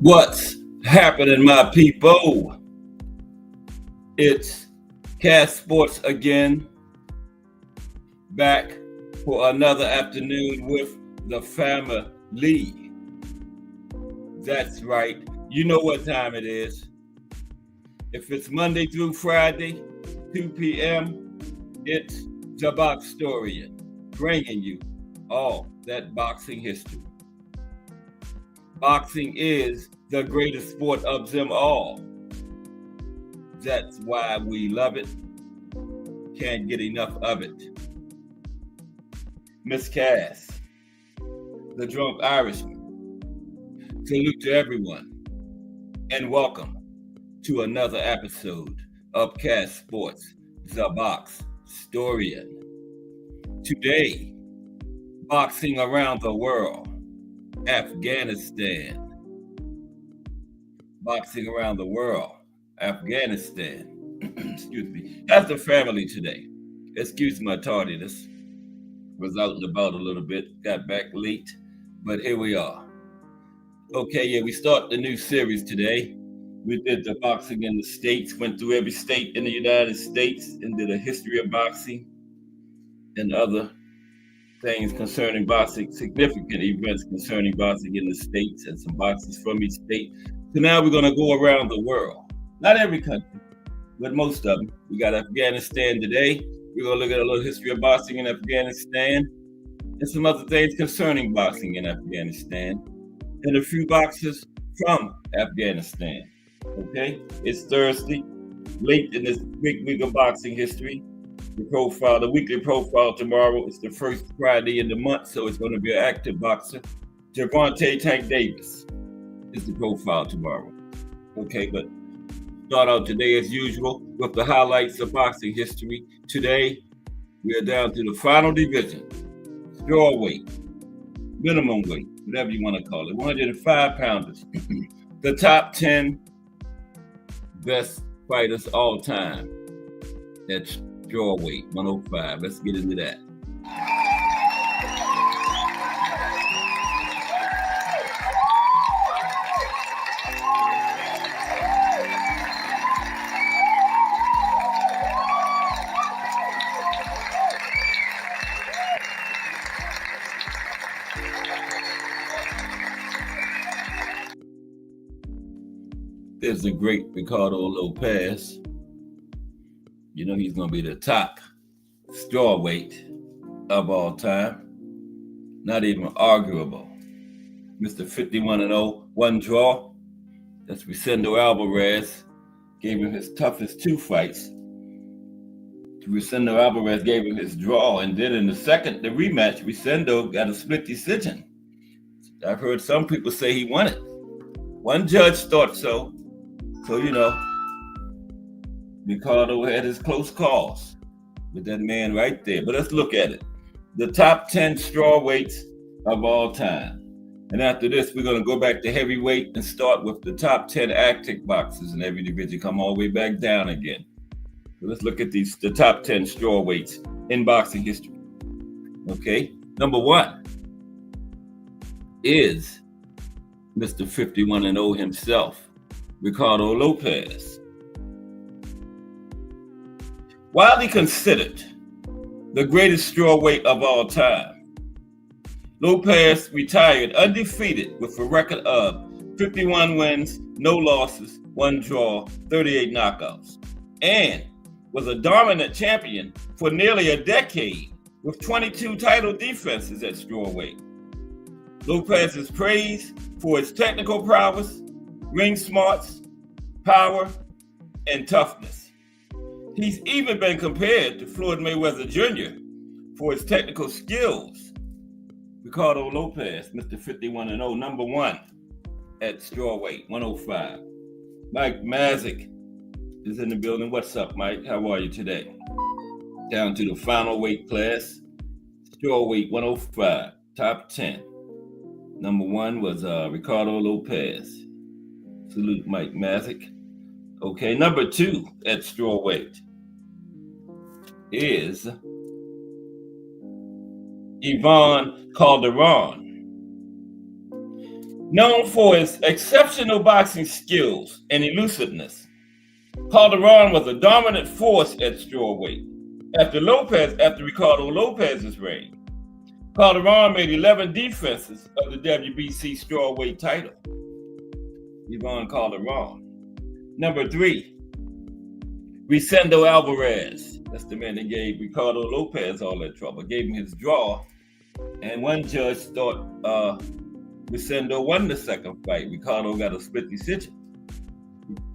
What's happening, my people? It's Cast Sports again, back for another afternoon with the family. That's right. You know what time it is. If it's Monday through Friday, 2 p.m., it's the Box Historian, bringing you all that boxing history. Boxing is the greatest sport of them all. That's why we love it. Can't get enough of it. Miss Cass, the drunk Irishman. Salute to everyone, and welcome to another episode of Cass Sports, the Box Historian. Today, boxing around the world, Afghanistan. Boxing around the world, Afghanistan. Excuse me. How's the family today? Excuse my tardiness. Was out and about a little bit, got back late, but here we are. Okay, yeah, we start the new series today. We did the boxing in the States, went through every state in the United States and did a history of boxing and other things concerning boxing, significant events concerning boxing in the States and some boxers from each state. So now we're going to go around the world. Not every country, but most of them. We got Afghanistan today. We're going to look at a little history of boxing in Afghanistan and some other things concerning boxing in Afghanistan and a few boxers from Afghanistan. Okay, it's Thursday, late in this big week of boxing history. The weekly profile tomorrow is the first Friday in the month, so it's going to be an active boxer. Gervonta Tank Davis is the profile tomorrow. Okay, but start out today as usual with the highlights of boxing history. Today, we are down to the final division, strawweight, minimum weight, whatever you want to call it, 105 pounders. The top 10 best fighters all time at strawweight, 105. Let's get into that. There's the great Ricardo Lopez. You know he's going to be the top strawweight of all time. Not even arguable. Mr. 51-0, one draw. That's Rosendo Alvarez. Gave him his toughest two fights. Rosendo Alvarez gave him his draw, and then in the rematch, Rosendo got a split decision. I've heard some people say he won it. One judge thought so. So, you know, Ricardo had his close calls with that man right there. But let's look at it. The top 10 strawweights of all time. And after this, we're going to go back to heavyweight and start with the top 10 active boxers in every division, come all the way back down again. So let's look at the top 10 strawweights in boxing history. Okay, number one is Mr. 51-0 himself, Ricardo Lopez. Widely considered the greatest strawweight of all time, Lopez retired undefeated with a record of 51 wins, no losses, one draw, 38 knockouts, and was a dominant champion for nearly a decade with 22 title defenses at strawweight. Lopez is praised for his technical prowess, ring smarts, power, and toughness. He's even been compared to Floyd Mayweather Jr. for his technical skills. Ricardo Lopez, Mr. 51-0, number one at strawweight, 105. Mike Mazik is in the building. What's up, Mike? How are you today? Down to the final weight class, strawweight, 105, top 10. Number one was Ricardo Lopez. Salute, Mike Mazik. Okay, number two at strawweight is Ivan Calderon. Known for his exceptional boxing skills and elusiveness, Calderon was a dominant force at strawweight. After Ricardo Lopez's reign, Calderon made 11 defenses of the WBC strawweight title. Yvonne Calderon. Number 3, Rosendo Alvarez. That's the man that gave Ricardo Lopez all that trouble. Gave him his draw, and one judge thought Rosendo won the second fight. Ricardo got a split decision.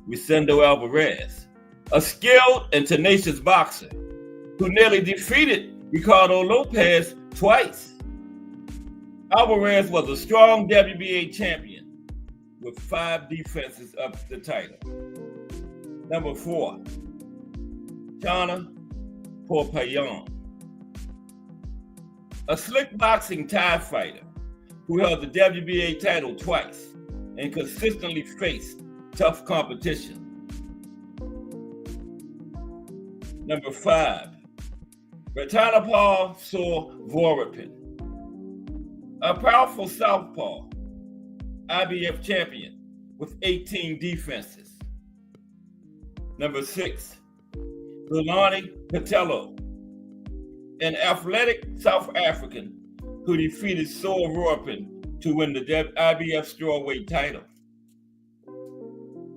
Rosendo Alvarez, a skilled and tenacious boxer who nearly defeated Ricardo Lopez twice. Alvarez was a strong WBA champion with 5 defenses of the title. Number 4, Chana Porpayan, a slick boxing Thai fighter who held the WBA title twice and consistently faced tough competition. Number 5, Ratanapal Vorapin, a powerful southpaw, IBF champion with 18 defenses. Number 6, Zulani Patello, an athletic South African who defeated Saul Vorapin to win the IBF strawweight title.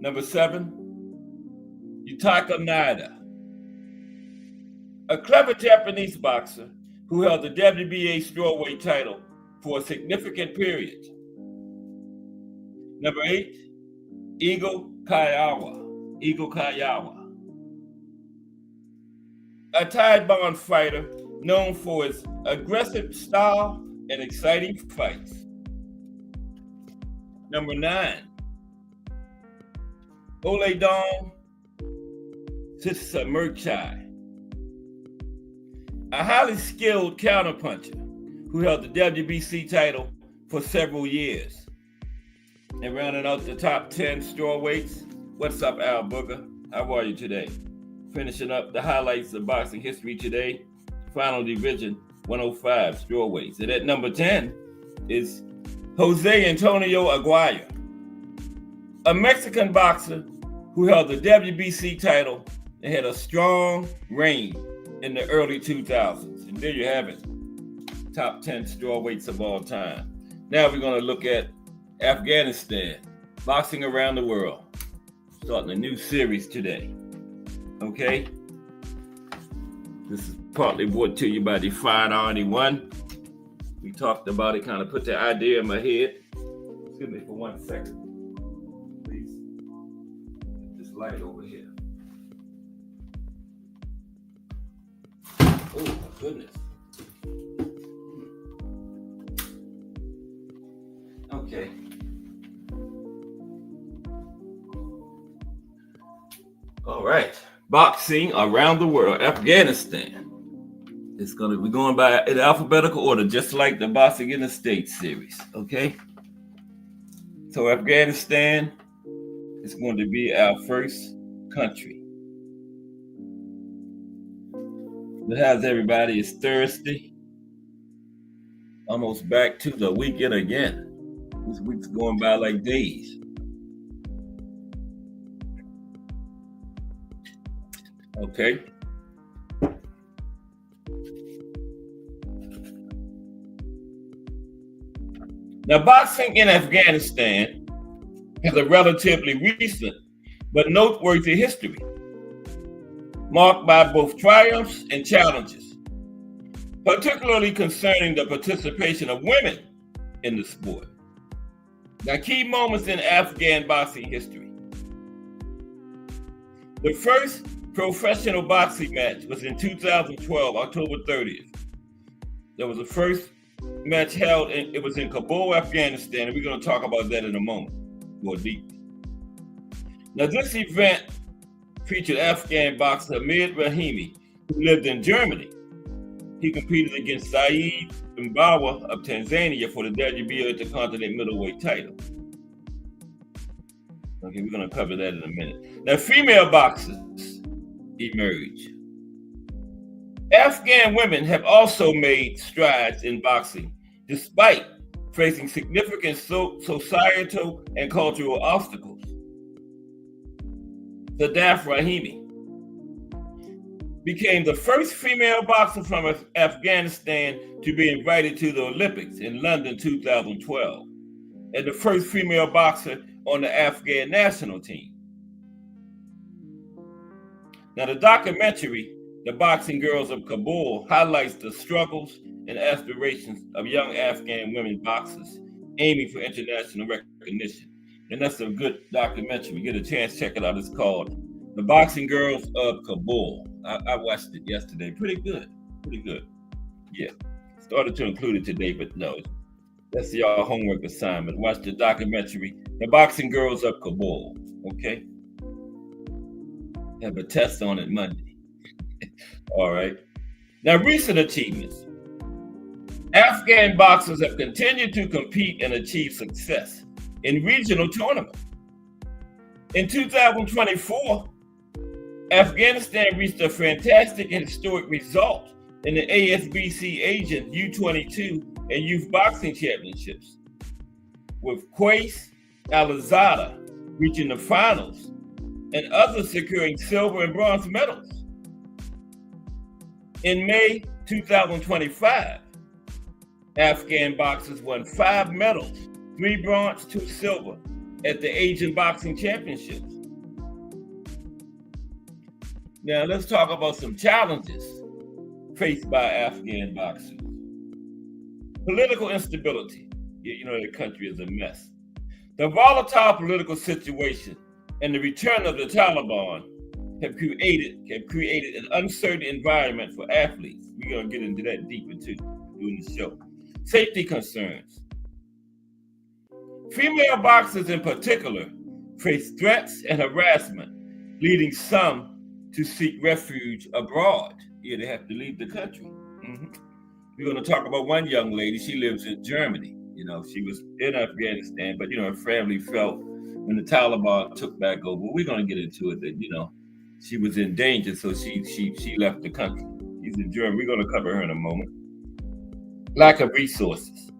Number 7, Yutaka Naida, a clever Japanese boxer who held the WBA strawweight title for a significant period. Number 8, Eagle Kayawa, a Thai bond fighter known for his aggressive style and exciting fights. Number 9, Oledon Sisamerchai, a highly skilled counterpuncher who held the WBC title for several years. And rounding out the top 10 strawweights, what's up, Al Booker? How are you today? Finishing up the highlights of boxing history today, final division 105 strawweights. And at number 10 is Jose Antonio Aguirre, a Mexican boxer who held the WBC title and had a strong reign in the early 2000s. And there you have it, top 10 strawweights of all time. Now we're going to look at Afghanistan, boxing around the world. Starting a new series today. Okay? This is partly brought to you by Define RD1. We talked about it, kind of put the idea in my head. Excuse me for 1 second. Please. This light over here. Oh, my goodness. Okay. All right. Boxing around the world. Afghanistan. We're going by in alphabetical order, just like the Boxing in the States series. Okay. So Afghanistan is going to be our first country. But how's everybody? It's Thursday. Almost back to the weekend again. This week's going by like days. Okay. Now, boxing in Afghanistan has a relatively recent but noteworthy history, marked by both triumphs and challenges, particularly concerning the participation of women in the sport. Now, key moments in Afghan boxing history. The first professional boxing match was in 2012, October 30th. There was the first match held, it was in Kabul, Afghanistan, and we're going to talk about that in a moment, more deeply. Now, this event featured Afghan boxer Hamid Rahimi, who lived in Germany. He competed against Saeed Mbawa of Tanzania for the WBO Intercontinental Middleweight title. Okay, we're going to cover that in a minute. Now, female boxers emerge. Afghan women have also made strides in boxing, despite facing significant societal and cultural obstacles. Sadaf Rahimi became the first female boxer from Afghanistan to be invited to the Olympics in London 2012, and the first female boxer on the Afghan national team. Now, the documentary, The Boxing Girls of Kabul, highlights the struggles and aspirations of young Afghan women boxers aiming for international recognition. And that's a good documentary. Get a chance, check it out. It's called The Boxing Girls of Kabul. I watched it yesterday. Pretty good. Yeah. Started to include it today, but no. That's your homework assignment. Watch the documentary, The Boxing Girls of Kabul. Okay? Have a test on it Monday. All right. Now, recent achievements. Afghan boxers have continued to compete and achieve success in regional tournaments. In 2024, Afghanistan reached a fantastic and historic result in the ASBC Asian U22 and Youth Boxing Championships, with Qais Alizada reaching the finals and others securing silver and bronze medals. In May 2025, Afghan boxers won 5 medals, 3 bronze, 2 silver at the Asian Boxing Championships. Now let's talk about some challenges faced by Afghan boxers. Political instability. You know, the country is a mess. The volatile political situation and the return of the Taliban have created an uncertain environment for athletes. We're going to get into that deeper too during the show. Safety concerns. Female boxers in particular face threats and harassment, leading some to seek refuge abroad. Yeah, they have to leave the country. We're going to talk about one young lady. She lives in Germany. You know, she was in Afghanistan, but, you know, her family felt when the Taliban took back over. We're going to get into it that, you know, she was in danger, so she left the country. She's in Germany. We're going to cover her in a moment. Lack of resources.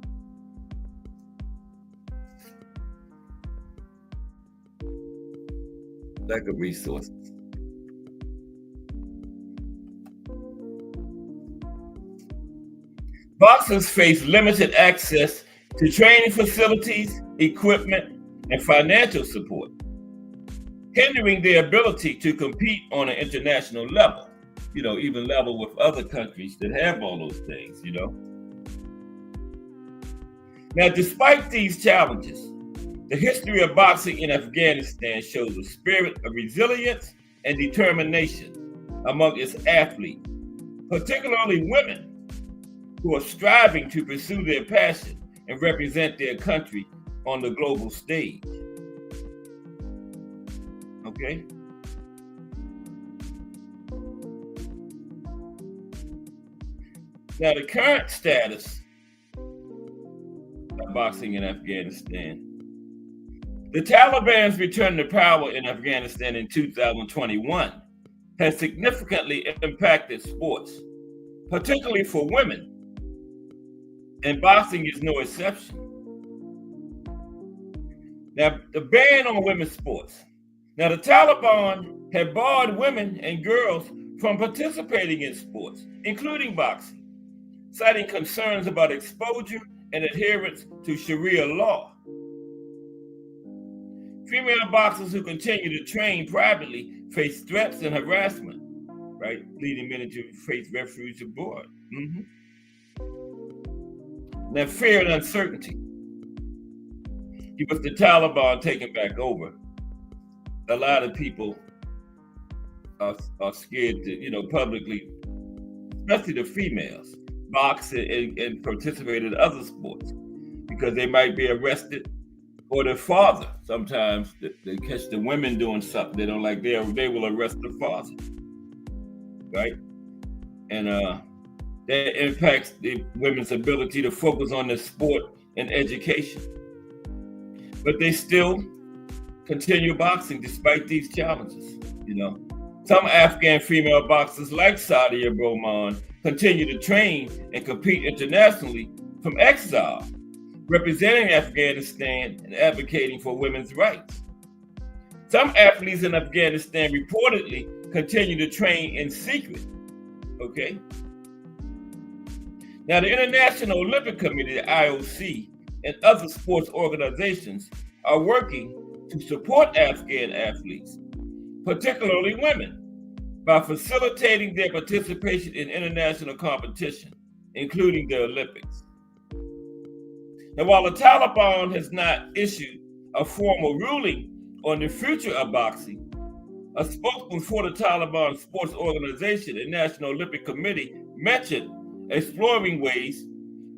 Lack of resources. Boxers face limited access to training facilities, equipment, and financial support, hindering their ability to compete on an international level, you know, even level with other countries that have all those things, you know. Now, despite these challenges, the history of boxing in Afghanistan shows a spirit of resilience and determination among its athletes, particularly women, who are striving to pursue their passion and represent their country on the global stage. Okay? Now, the current status of boxing in Afghanistan. The Taliban's return to power in Afghanistan in 2021 has significantly impacted sports, particularly for women, and boxing is no exception. Now, the ban on women's sports. Now, the Taliban have barred women and girls from participating in sports, including boxing, citing concerns about exposure and adherence to Sharia law. Female boxers who continue to train privately face threats and harassment, right? Leading many to face refuge abroad. Now, fear and uncertainty. With the Taliban taking back over, a lot of people are scared to, you know, publicly, especially the females, box and participate in other sports because they might be arrested, or their father. Sometimes they catch the women doing something they don't like, they will arrest the father, right? And that impacts the women's ability to focus on the sport and education. But they still continue boxing despite these challenges, you know. Some Afghan female boxers like Sadia Roman continue to train and compete internationally from exile, representing Afghanistan and advocating for women's rights. Some athletes in Afghanistan reportedly continue to train in secret. Okay. Now, the International Olympic Committee, the IOC, and other sports organizations are working to support Afghan athletes, particularly women, by facilitating their participation in international competition, including the Olympics. Now, while the Taliban has not issued a formal ruling on the future of boxing, a spokesman for the Taliban sports organization and National Olympic Committee mentioned exploring ways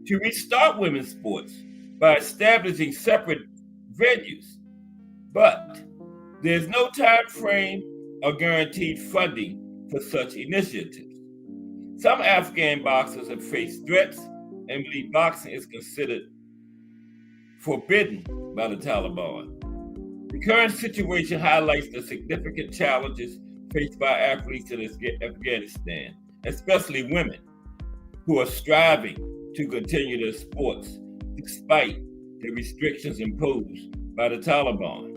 to restart women's sports by establishing separate venues. But there's no time frame or guaranteed funding for such initiatives. Some Afghan boxers have faced threats and believe boxing is considered forbidden by the Taliban. The current situation highlights the significant challenges faced by athletes in Afghanistan, especially women, who are striving to continue their sports despite the restrictions imposed by the Taliban.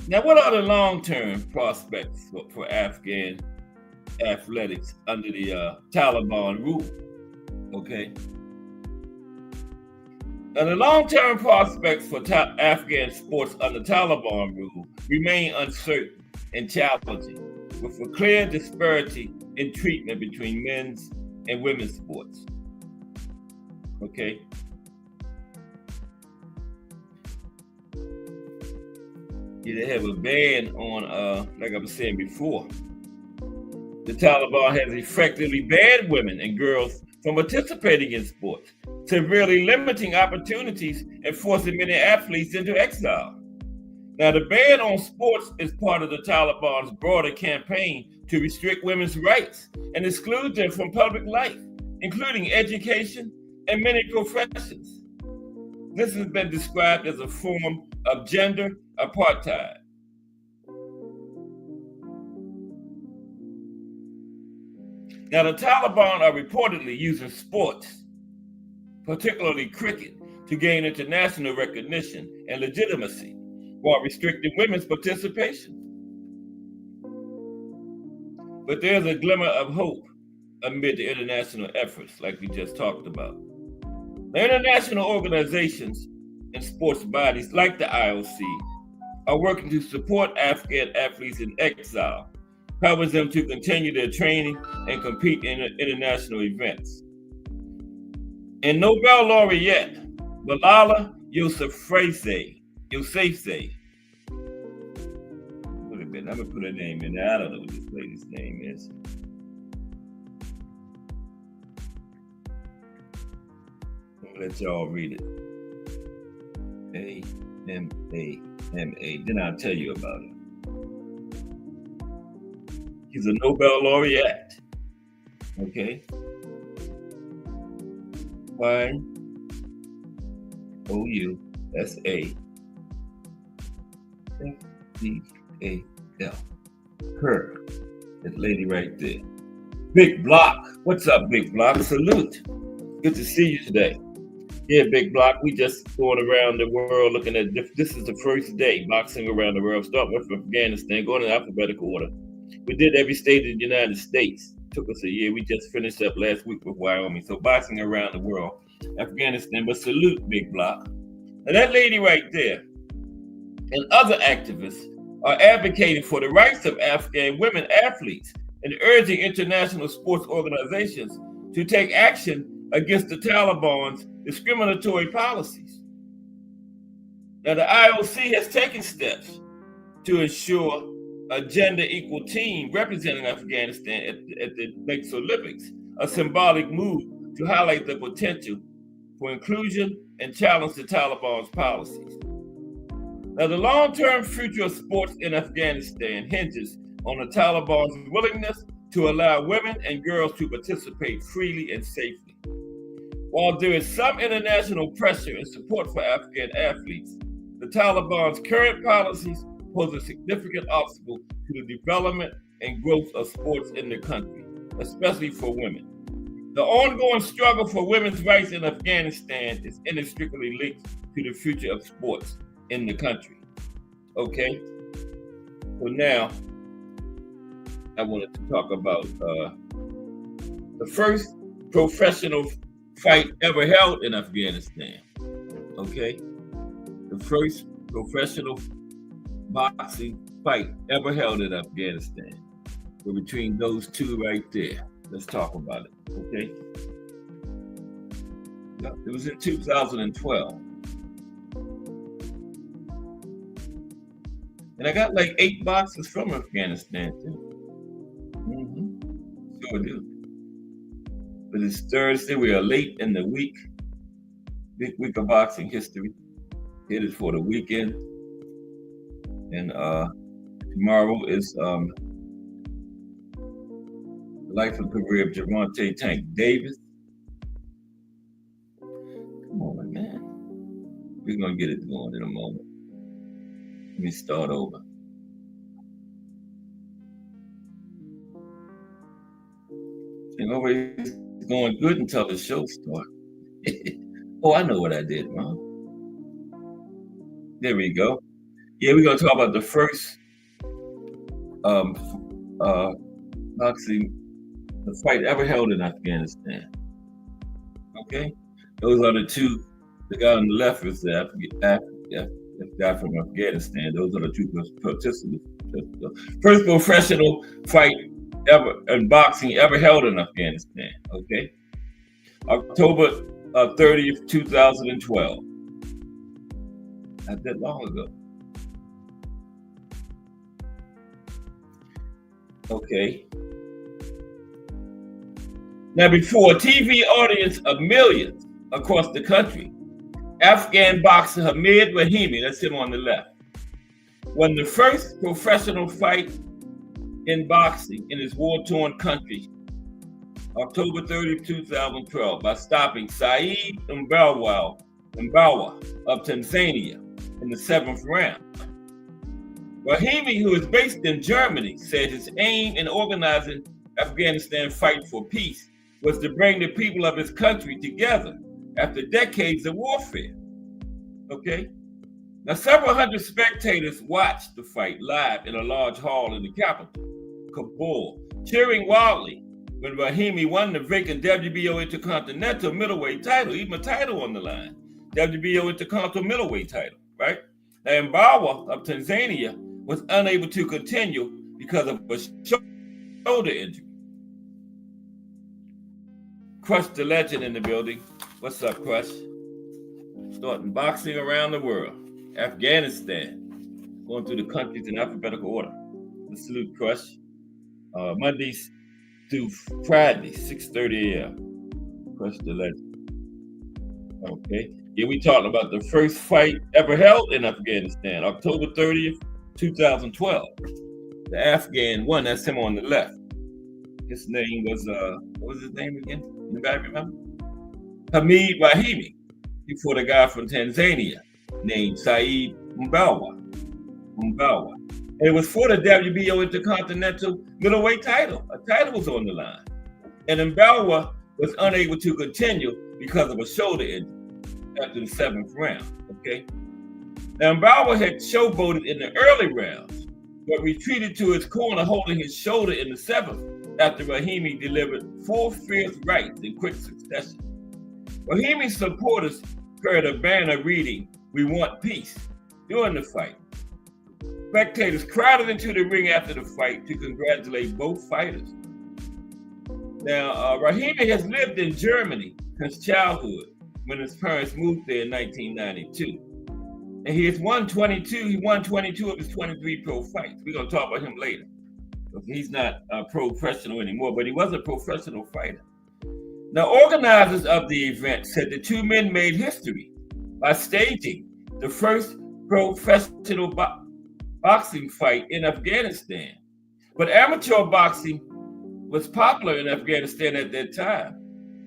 Now, what are the long-term prospects for Afghan athletics under the Taliban rule? Okay. Now, the long-term prospects for Afghan sports under Taliban rule remain uncertain and challenging, with a clear disparity in treatment between men's and women's sports. Okay. They have a ban on, like I was saying before, the Taliban has effectively banned women and girls from participating in sports, severely limiting opportunities and forcing many athletes into exile. Now, the ban on sports is part of the Taliban's broader campaign to restrict women's rights and exclude them from public life, including education and many professions. This has been described as a form of gender apartheid. Now, the Taliban are reportedly using sports, particularly cricket, to gain international recognition and legitimacy while restricting women's participation. But there's a glimmer of hope amid the international efforts, like we just talked about. The international organizations and sports bodies like the IOC are working to support Afghan athletes in exile, helping them to continue their training and compete in international events. And Nobel laureate Malala Yousafzai, wait a minute, I'm gonna put her name in there. I don't know what this lady's name is. I'll let y'all read it. A-M-A-M-A. Then I'll tell you about it. He's a Nobel laureate. Okay. Y-O-U-S-A-F-D-A-L. Her. That lady right there. Big Block. What's up, Big Block? Salute. Good to see you today. Yeah, Big Block. We just going around the world looking at this is the first day boxing around the world. Start with Afghanistan, going in alphabetical order. We did every state in the United States. Took us a year. We just finished up last week with Wyoming. So boxing around the world. Afghanistan, but salute Big Block. And that lady right there and other activists are advocating for the rights of Afghan women athletes and urging international sports organizations to take action against the Taliban's discriminatory policies. Now, the IOC has taken steps to ensure a gender equal team representing Afghanistan at the next Olympics, a symbolic move to highlight the potential for inclusion and challenge the Taliban's policies. Now, the long-term future of sports in Afghanistan hinges on the Taliban's willingness to allow women and girls to participate freely and safely. While there is some international pressure and support for Afghan athletes, the Taliban's current policies pose a significant obstacle to the development and growth of sports in the country, especially for women. The ongoing struggle for women's rights in Afghanistan is inextricably linked to the future of sports in the country. Okay, so now I wanted to talk about the first professional fight ever held in Afghanistan. Okay, the first professional boxing fight ever held in Afghanistan. We're between those two right there. Let's talk about it. Okay, it was in 2012. And I got like 8 boxers from Afghanistan too. Sure do. But it's Thursday. We are late in the week. Big week of boxing history. Headed for the weekend. And tomorrow is the life and career of Gervonta Tank Davis. Come on, man. We're going to get it going in a moment. Let me start over. It's always going good until the show starts. Oh, I know what I did, Mom. There we go. Yeah, we're going to talk about the first boxing fight ever held in Afghanistan. Okay? Those are the two. The guy on the left is the guy from Afghanistan. Those are the two participants. First professional fight ever in boxing ever held in Afghanistan. Okay, October 30th, 2012. Not that long ago. Okay. Now, before a TV audience of millions across the country, Afghan boxer Hamid Rahimi, that's him on the left, won the first professional fight in boxing in his war-torn country, October 30, 2012, by stopping Saeed Mbawa of Tanzania in the 7th round. Rahimi, who is based in Germany, said his aim in organizing Afghanistan Fight for Peace was to bring the people of his country together after decades of warfare. Okay? Now, several hundred spectators watched the fight live in a large hall in the capital, Kabul, cheering wildly when Rahimi won the vacant WBO Intercontinental middleweight title, even a title on the line, WBO Intercontinental middleweight title, right? Now, Mbawa of Tanzania was unable to continue because of a shoulder injury. Crush the legend in the building. What's up, Crush? Starting boxing around the world. Afghanistan. Going through the countries in alphabetical order. Let's salute Crush. Mondays through Fridays, 6:30 a.m. Crush the legend. Okay. Yeah, we talking about the first fight ever held in Afghanistan, October 30th, 2012. The Afghan won. That's him on the left. His name was, what was his name again? Anybody remember? Hamid Rahimi. Before the guy from Tanzania named Saeed Mbawa. And it was for the WBO Intercontinental middleweight title. A title was on the line. And Mbawa was unable to continue because of a shoulder injury after the 7th round. Okay. Now, Mbawa had showboated in the early rounds, but retreated to his corner holding his shoulder in the 7th after Rahimi delivered 4 fierce rights in quick succession. Rahimi's supporters heard a banner reading, "We want peace," during the fight. Spectators crowded into the ring after the fight to congratulate both fighters. Now, Rahimi has lived in Germany since childhood, when his parents moved there in 1992. And he won 22 of his 23 pro fights. We're going to talk about him later. He's not a professional anymore, but he was a professional fighter. Now, organizers of the event said the two men made history by staging the first professional boxing fight in Afghanistan. But amateur boxing was popular in Afghanistan at that time.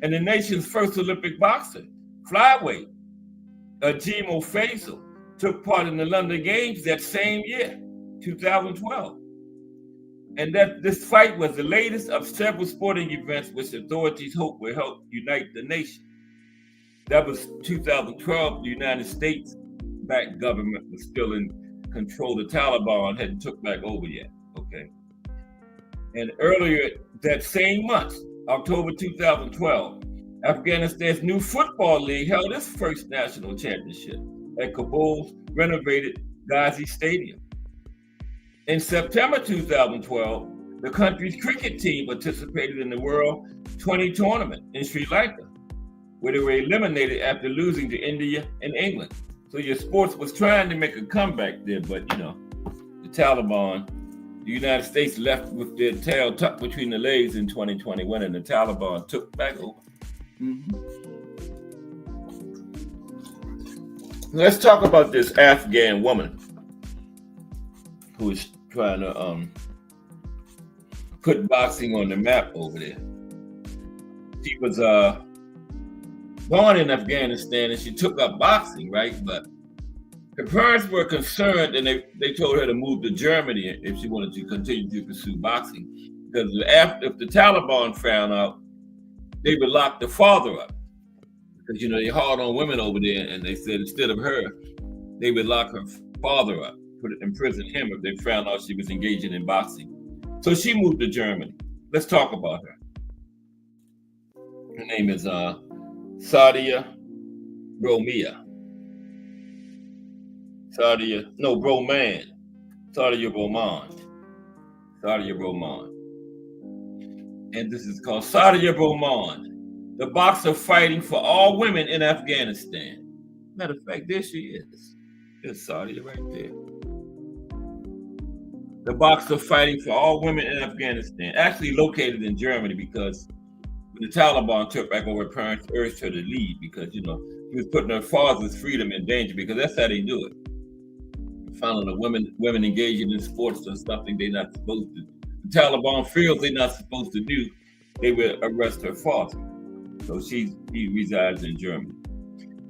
And the nation's first Olympic boxer, flyweight, Ajimo Faisal, took part in the London Games that same year. 2012. And that this fight was the latest of several sporting events which authorities hope will help unite the nation. That was 2012. The United States-backed government was still in control. The Taliban hadn't took back over yet. Okay. And earlier that same month, October 2012, Afghanistan's new football league held its first national championship at Kabul's renovated Ghazi Stadium. In September 2012, the country's cricket team participated in the World 20 tournament in Sri Lanka, where they were eliminated after losing to India and England. So your sports was trying to make a comeback there, but the Taliban, the United States left with their tail tucked between the legs in 2021, and the Taliban took back over. Let's talk about this Afghan woman who is trying to put boxing on the map over there. She was born in Afghanistan and she took up boxing, right? But her parents were concerned and they told her to move to Germany if she wanted to continue to pursue boxing. Because if the Taliban found out, they would lock the father up. Because, they hard on women over there, and they said instead of her, they would lock her father up, imprison him if they found out she was engaging in boxing. So she moved to Germany. Let's talk about her. Her name is Sadia Bromia. Sadia Roman. And this is called Sadia Roman, the boxer fighting for all women in Afghanistan. Matter of fact, there she is. There's Sadia right there. The boxer fighting for all women in Afghanistan, actually located in Germany, because when the Taliban took back over, her parents urged her to leave because, she was putting her father's freedom in danger, because that's how they do it. Finding the women engaging in sports or something they're not supposed to. The Taliban feels they're not supposed to do, they will arrest her father. So he resides in Germany.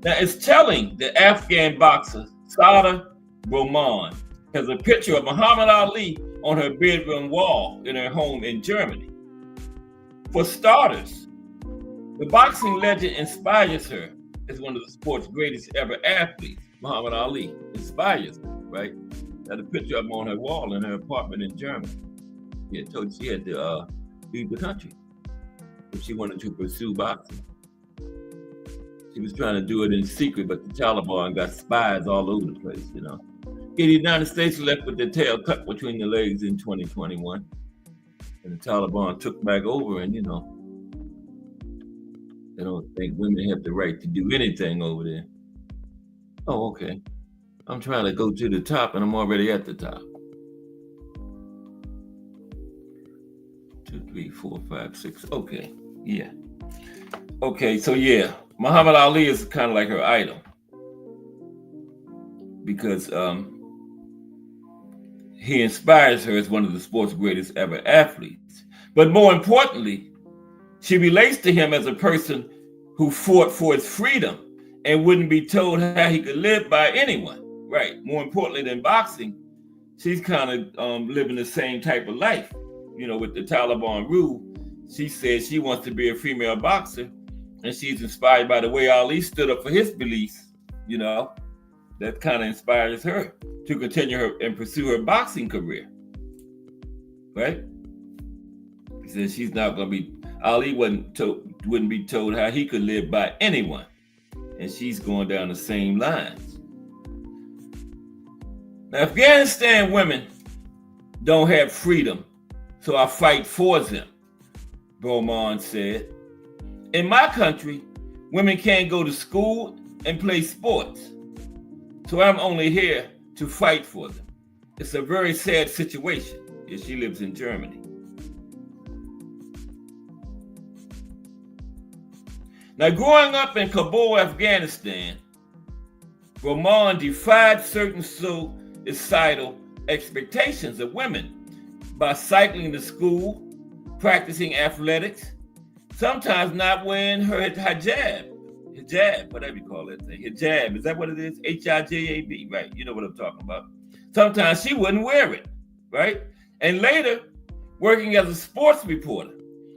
Now it's telling that Afghan boxer Sadia Roman has a picture of Muhammad Ali on her bedroom wall in her home in Germany. For starters, the boxing legend inspires her as one of the sport's greatest ever athletes. Muhammad Ali inspires her, right? Got a picture of him on her wall in her apartment in Germany. He told she had to leave the country if she wanted to pursue boxing. She was trying to do it in secret, but the Taliban got spies all over the place, The United States left with their tail tucked between the legs in 2021. And the Taliban took back over, and, they don't think women have the right to do anything over there. Oh, okay. I'm trying to go to the top, and I'm already at the top. 2, 3, 4, 5, 6. Okay. Yeah. Okay, so yeah, Muhammad Ali is kind of like her idol because he inspires her as one of the sport's greatest ever athletes. But more importantly, she relates to him as a person who fought for his freedom and wouldn't be told how he could live by anyone. Right. More importantly than boxing, she's kind of living the same type of life. With the Taliban rule, she says she wants to be a female boxer, and she's inspired by the way Ali stood up for his beliefs. That kind of inspires her to continue her and pursue her boxing career. Right? She says she's not going to be. Ali wouldn't be told how he could live by anyone, and she's going down the same lines. Now, Afghanistan women don't have freedom, so I fight for them, Roman said. In my country, women can't go to school and play sports, so I'm only here to fight for them. It's a very sad situation. She lives in Germany. Now, growing up in Kabul, Afghanistan, Roman defied certain societal expectations of women by cycling to school, practicing athletics, sometimes not wearing her hijab, whatever you call that thing. Hijab, is that what it is? Hijab, right? You know what I'm talking about. Sometimes she wouldn't wear it, right? And later, working as a sports reporter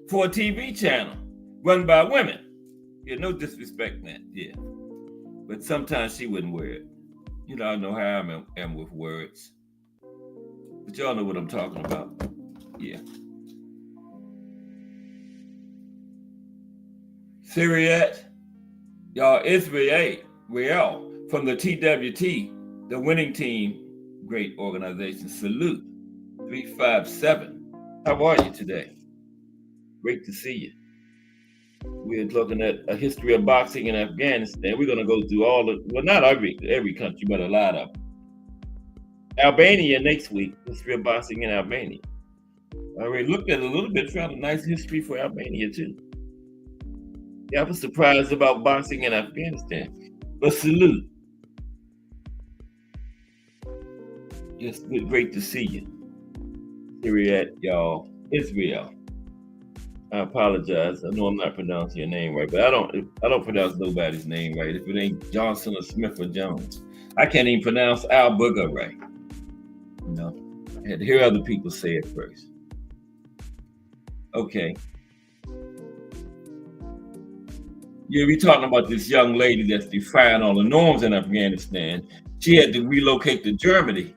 for a TV channel run by women. Yeah, no disrespect, man. Yeah. But sometimes she wouldn't wear it. You know, I know how I am with words. But y'all know what I'm talking about. Yeah. Syriat, y'all, Israel from the TWT, the winning team, great organization. Salute 357. How are you today? Great to see you. We're looking at a history of boxing in Afghanistan. We're going to go through not every country, but a lot of them. Albania next week, history of boxing in Albania. I already looked at it a little bit, found a nice history for Albania too. Yeah, I was surprised about boxing in Afghanistan, but salute. It's great to see you. Syriat, y'all, Israel. I apologize. I know I'm not pronouncing your name right, but I don't pronounce nobody's name right. If it ain't Johnson or Smith or Jones, I can't even pronounce Al Booger right. You know, I had to hear other people say it first. Okay. Yeah, we're talking about this young lady that's defying all the norms in Afghanistan. She had to relocate to Germany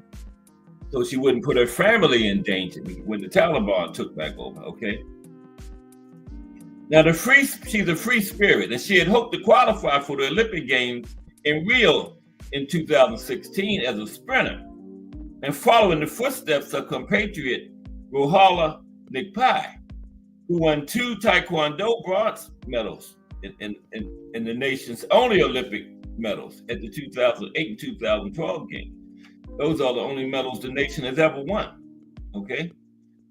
so she wouldn't put her family in danger when the Taliban took back over, okay? Now, she's a free spirit, and she had hoped to qualify for the Olympic Games in Rio in 2016 as a sprinter, and following the footsteps of compatriot Rohala Nikpai, who won 2 Taekwondo bronze medals in the nation's only Olympic medals at the 2008 and 2012 Games. Those are the only medals the nation has ever won, okay?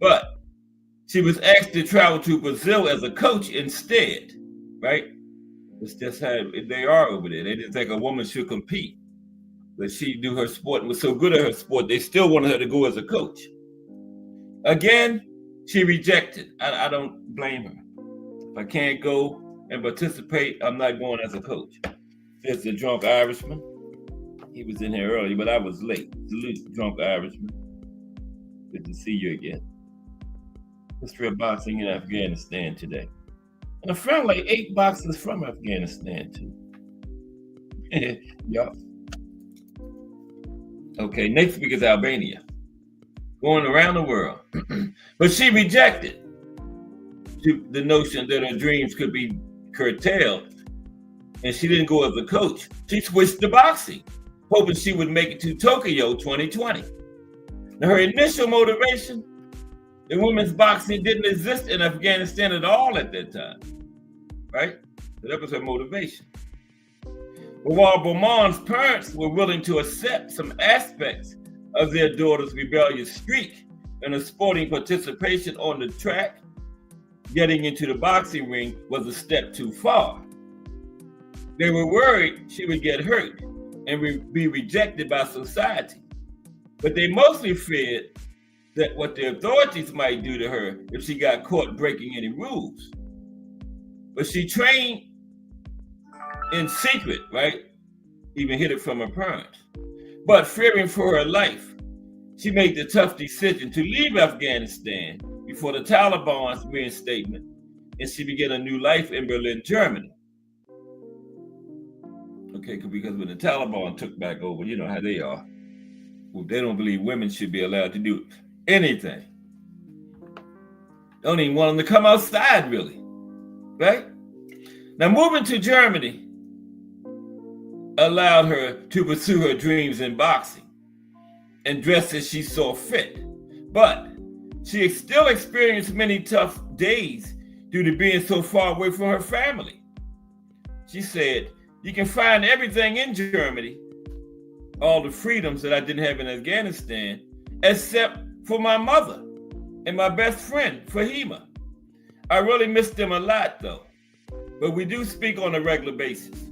But she was asked to travel to Brazil as a coach instead, right? It's just how they are over there. They didn't think a woman should compete. But she knew her sport and was so good at her sport, they still wanted her to go as a coach. Again, she rejected. I don't blame her. If I can't go and participate, I'm not going as a coach. There's the drunk Irishman. He was in here early, but I was late. Salute, drunk Irishman. Good to see you again. History of boxing in Afghanistan today. And I found like 8 boxers from Afghanistan too. Yup. Okay, next week is Albania. Going around the world. But she rejected the notion that her dreams could be curtailed. And she didn't go as a coach. She switched to boxing, hoping she would make it to Tokyo 2020. Now, her initial motivation, the women's boxing didn't exist in Afghanistan at all at that time, right? So that was her motivation. But while Beaumont's parents were willing to accept some aspects of their daughter's rebellious streak and a sporting participation on the track, getting into the boxing ring was a step too far. They were worried she would get hurt and be rejected by society. But they mostly feared that what the authorities might do to her if she got caught breaking any rules. But she trained in secret, right? Even hid it from her parents. But fearing for her life, she made the tough decision to leave Afghanistan before the Taliban's reinstatement, and she began a new life in Berlin, Germany. Okay, because when the Taliban took back over, you know how they are. Well, they don't believe women should be allowed to do anything. Don't even want them to come outside, really, right? Now, moving to Germany allowed her to pursue her dreams in boxing and dress as she saw fit. But she still experienced many tough days due to being so far away from her family. She said, "You can find everything in Germany, all the freedoms that I didn't have in Afghanistan, except for my mother and my best friend, Fahima. I really miss them a lot, though, but we do speak on a regular basis.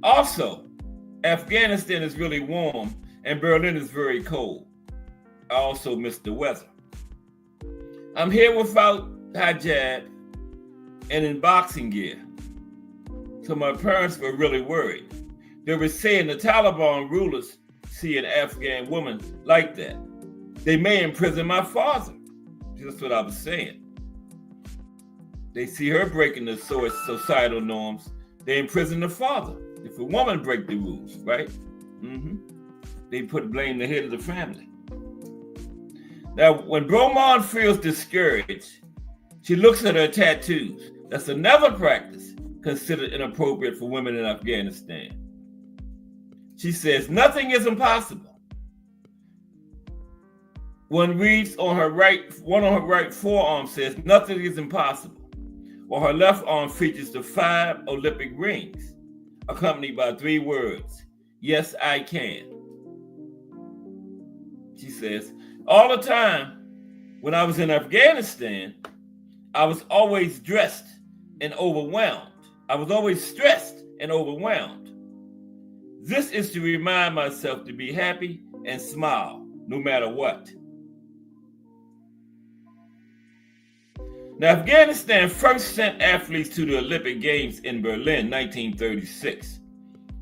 Also, Afghanistan is really warm and Berlin is very cold. I also miss the weather. I'm here without hijab and in boxing gear. So my parents were really worried. They were saying the Taliban rulers see an Afghan woman like that. They may imprison my father. That's what I was saying. They see her breaking the societal norms. They imprison the father. If a woman break the rules, right? They blame the head of the family. Now, when Bromond feels discouraged, she looks at her tattoos. That's another practice considered inappropriate for women in Afghanistan. She says, nothing is impossible. One reads on her right forearm says, nothing is impossible. While her left arm features the 5 Olympic rings, accompanied by 3 words, yes, I can. She says, all the time when I was in Afghanistan, I was always dressed and overwhelmed. I was always stressed and overwhelmed. This is to remind myself to be happy and smile no matter what. Now, Afghanistan first sent athletes to the Olympic Games in Berlin, 1936,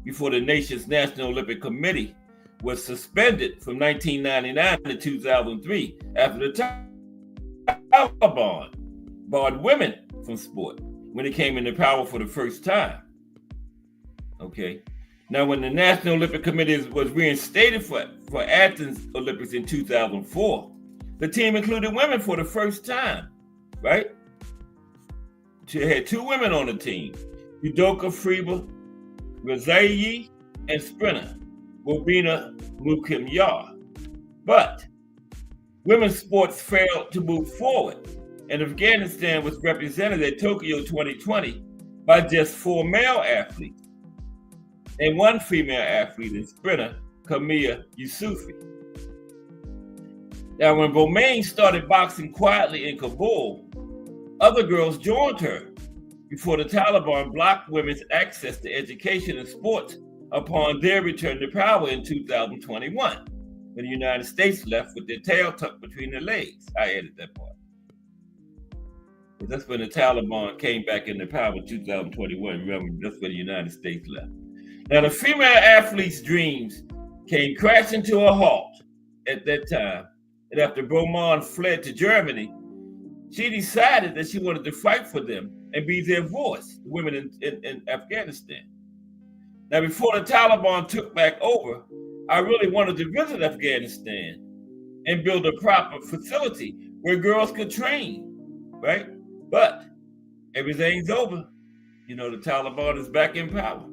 before the nation's National Olympic Committee was suspended from 1999 to 2003 after the Taliban barred women from sport when it came into power for the first time. Okay. Now, when the National Olympic Committee was reinstated for Athens Olympics in 2004, the team included women for the first time, right? She had 2 women on the team, Yudoka Friba Razayi and sprinter Bobina Mukimyar. But women's sports failed to move forward, and Afghanistan was represented at Tokyo 2020 by just 4 male athletes and 1 female athlete and sprinter, Kamia Yusufi. Now, when Bomain started boxing quietly in Kabul, other girls joined her before the Taliban blocked women's access to education and sports upon their return to power in 2021, when the United States left with their tail tucked between their legs. I added that part. But that's when the Taliban came back into power in 2021. Remember, that's when the United States left. Now, the female athlete's dreams came crashing to a halt at that time. And after Bromond fled to Germany, she decided that she wanted to fight for them and be their voice, the women in Afghanistan. Now, before the Taliban took back over, I really wanted to visit Afghanistan and build a proper facility where girls could train, right? But everything's over. You know, the Taliban is back in power.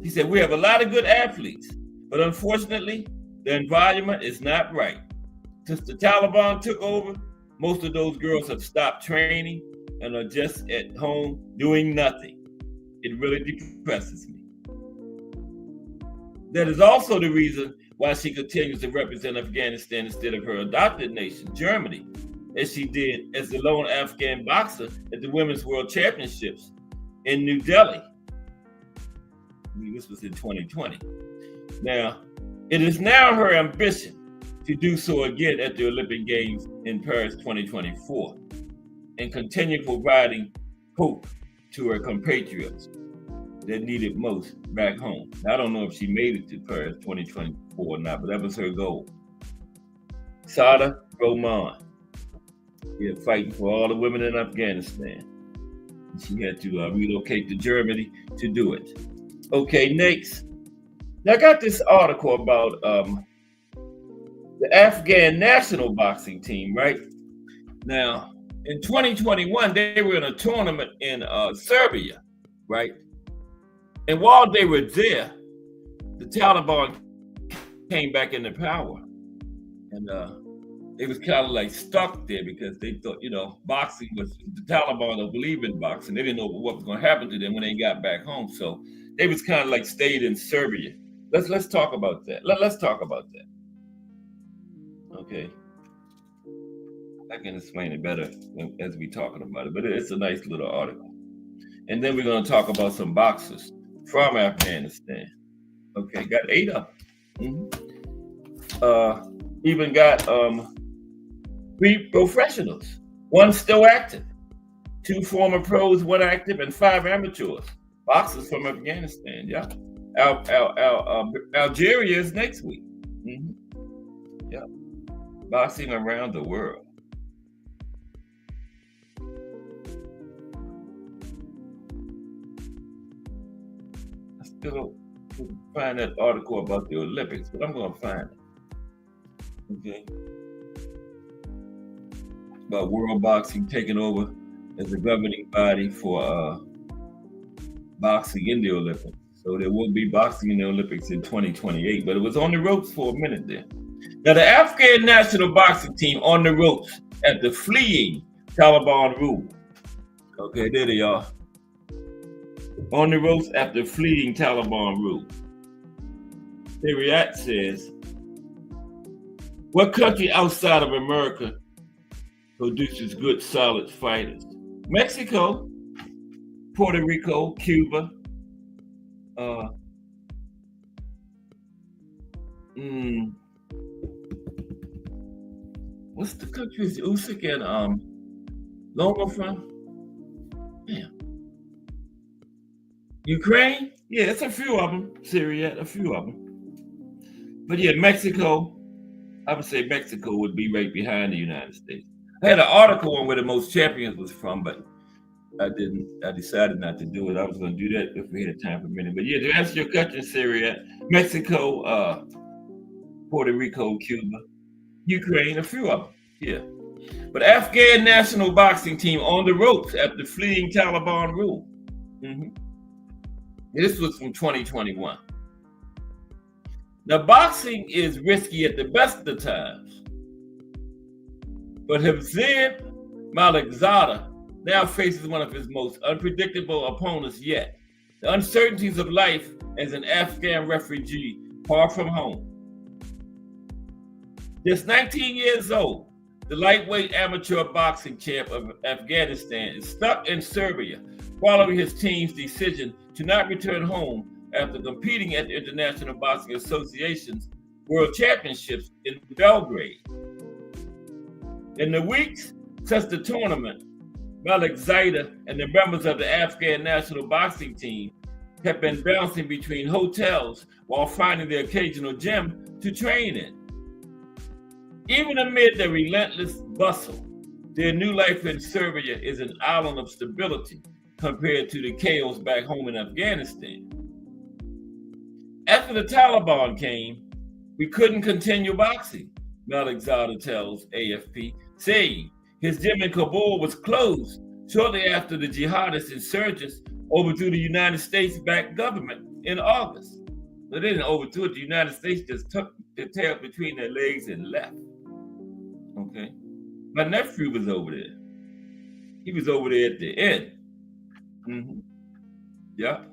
He said, we have a lot of good athletes, but unfortunately, the environment is not right. Since the Taliban took over, most of those girls have stopped training and are just at home doing nothing. It really depresses me. That is also the reason why she continues to represent Afghanistan instead of her adopted nation, Germany, as she did as the lone Afghan boxer at the Women's World Championships in New Delhi. This was in 2020. Now, it is now her ambition to do so again at the Olympic Games in Paris 2024 and continue providing hope to her compatriots that need it most back home. Now, I don't know if she made it to Paris 2024 or not, but that was her goal. Sada Roman, fighting for all the women in Afghanistan. She had to relocate to Germany to do it. Okay, next. Now, I got this article about the Afghan national boxing team, right? Now, in 2021, they were in a tournament in Serbia, right? And while they were there, the Taliban came back into power. And they was kind of like stuck there because they thought, boxing was, the Taliban don't believe in boxing. They didn't know what was going to happen to them when they got back home. So they was kind of like stayed in Serbia. Let's talk about that. Let's talk about that. Okay. I can explain it better as we talking about it, but it's a nice little article. And then we're going to talk about some boxers from Afghanistan. Okay, got 8 of them. Even got 3 professionals, 1 still active, 2 former pros, 1 active, and 5 amateurs. Boxers from Afghanistan, yeah. Algeria is next week. Yeah, boxing around the world. I still don't find that article about the Olympics, but I'm going to find it. Okay, about world boxing taking over as the governing body for boxing in the Olympics. So there will be boxing in the Olympics in 2028, but it was on the ropes for a minute there. Now, the Afghan national boxing team on the ropes after fleeing Taliban rule. Okay, there they are. On the ropes after fleeing Taliban rule. Hariat says, what country outside of America produces good, solid fighters? Mexico, Puerto Rico, Cuba. What's the countries Usyk and Loma from? Yeah. Ukraine? Yeah, it's a few of them. Syria, a few of them. But yeah, Mexico, I would say Mexico would be right behind the United States. I had an article on where the most champions was from, but I didn't. I decided not to do it. I was going to do that if we had time for a minute. But yeah, to answer your question, Syria, Mexico, Puerto Rico, Cuba, Ukraine, a few of them. Yeah. But Afghan national boxing team on the ropes after fleeing Taliban rule. Mm-hmm. This was from 2021. Now, boxing is risky at the best of the times. But Habib Malikzada now faces one of his most unpredictable opponents yet. The uncertainties of life as an Afghan refugee far from home. Just 19 years old, the lightweight amateur boxing champ of Afghanistan is stuck in Serbia following his team's decision to not return home after competing at the International Boxing Association's World Championships in Belgrade. In the weeks since the tournament, Malikzada and the members of the Afghan national boxing team have been bouncing between hotels while finding the occasional gym to train in. Even amid the relentless bustle, their new life in Serbia is an island of stability compared to the chaos back home in Afghanistan. After the Taliban came, we couldn't continue boxing, Malikzada tells AFP, saying his gym in Kabul was closed shortly after the jihadist insurgents overthrew the United States-backed government in August. They didn't overthrow it. The United States just took their tail between their legs and left. Okay. My nephew was over there. He was over there at the end. Mm-hmm. Yeah.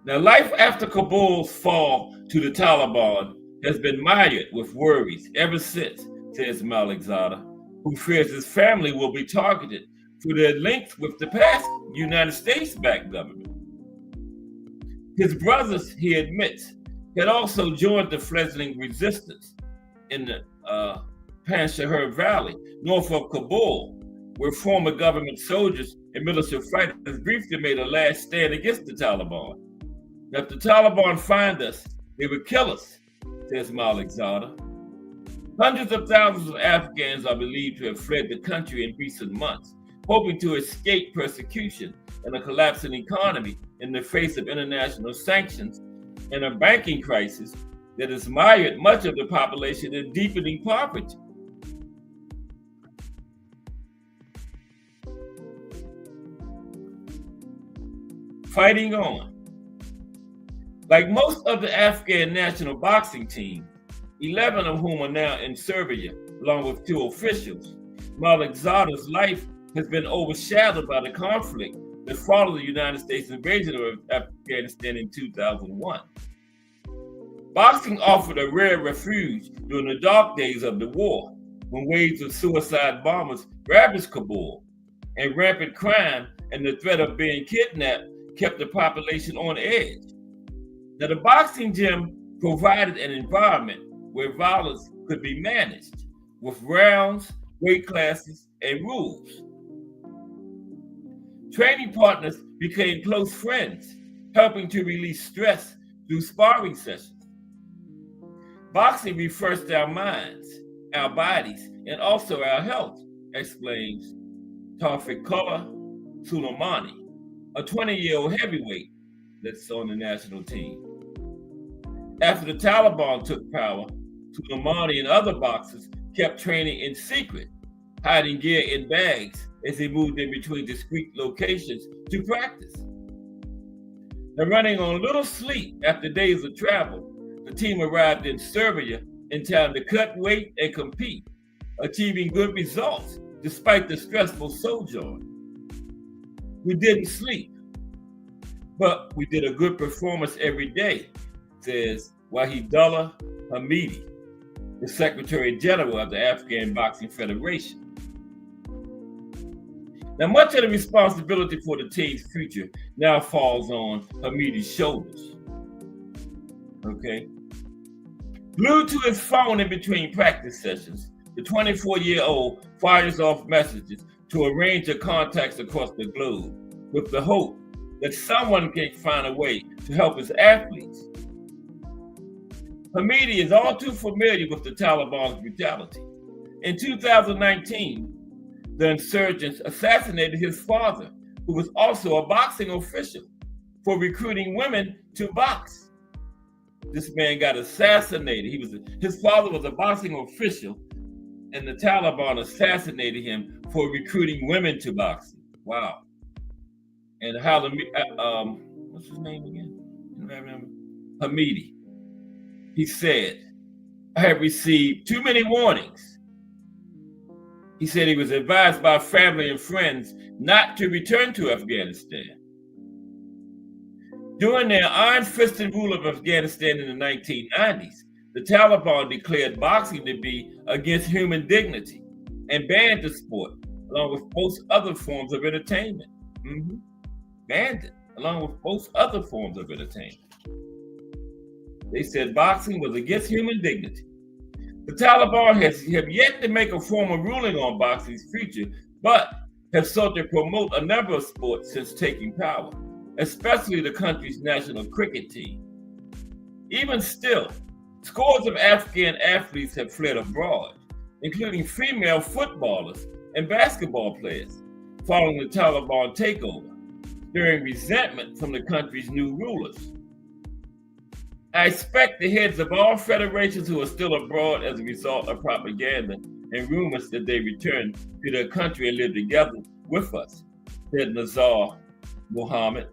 Now, life after Kabul's fall to the Taliban has been mired with worries ever since, says Malikzada, who fears his family will be targeted for their links with the past United States-backed government. His brothers, he admits, had also joined the fledgling resistance in the Panjshir Valley, north of Kabul, where former government soldiers and military fighters briefly made a last stand against the Taliban. Now, if the Taliban find us, they would kill us, says Malikzada. Hundreds of thousands of Afghans are believed to have fled the country in recent months, hoping to escape persecution and a collapsing economy in the face of international sanctions and a banking crisis that has mired much of the population in deepening poverty. Fighting on. Like most of the Afghan national boxing team, 11 of whom are now in Serbia, along with 2 officials, Malikzada's life has been overshadowed by the conflict that followed the United States invasion of Afghanistan in 2001. Boxing offered a rare refuge during the dark days of the war, when waves of suicide bombers ravaged Kabul, and rampant crime and the threat of being kidnapped kept the population on edge. Now, the boxing gym provided an environment where violence could be managed with rounds, weight classes, and rules. Training partners became close friends, helping to release stress through sparring sessions. Boxing refreshed our minds, our bodies, and also our health, explains Tawfiqullah Suleimani, a 20-year-old heavyweight that's on the national team. After the Taliban took power, Suleimani and other boxers kept training in secret, hiding gear in bags as they moved in between discrete locations to practice. Now, running on little sleep after days of travel, the team arrived in Serbia in time to cut weight and compete, achieving good results despite the stressful sojourn. We didn't sleep, but we did a good performance every day, says Wahidullah Hamidi, the Secretary General of the Afghan Boxing Federation. Now, much of the responsibility for the team's future now falls on Hamidi's shoulders. Okay. Glued to his phone in between practice sessions, the 24-year-old fires off messages to a range of contacts across the globe with the hope that someone can find a way to help his athletes. Hamidi is all too familiar with the Taliban's brutality. In 2019, the insurgents assassinated his father, who was also a boxing official, for recruiting women to box. This man got assassinated. His father was a boxing official, and the Taliban assassinated him for recruiting women to boxing. Wow. And what's his name again? I remember. Hamidi. He said, I have received too many warnings. He said he was advised by family and friends not to return to Afghanistan. During their iron-fisted rule of Afghanistan in the 1990s, the Taliban declared boxing to be against human dignity and banned the sport, along with most other forms of entertainment. Banned it, along with most other forms of entertainment. They said boxing was against human dignity. The Taliban have yet to make a formal ruling on boxing's future, but have sought to promote a number of sports since taking power, especially the country's national cricket team. Even still, scores of Afghan athletes have fled abroad, including female footballers and basketball players, following the Taliban takeover, stirring resentment from the country's new rulers. I expect the heads of all federations who are still abroad as a result of propaganda and rumors that they return to their country and live together with us, said Nazar Mohammed,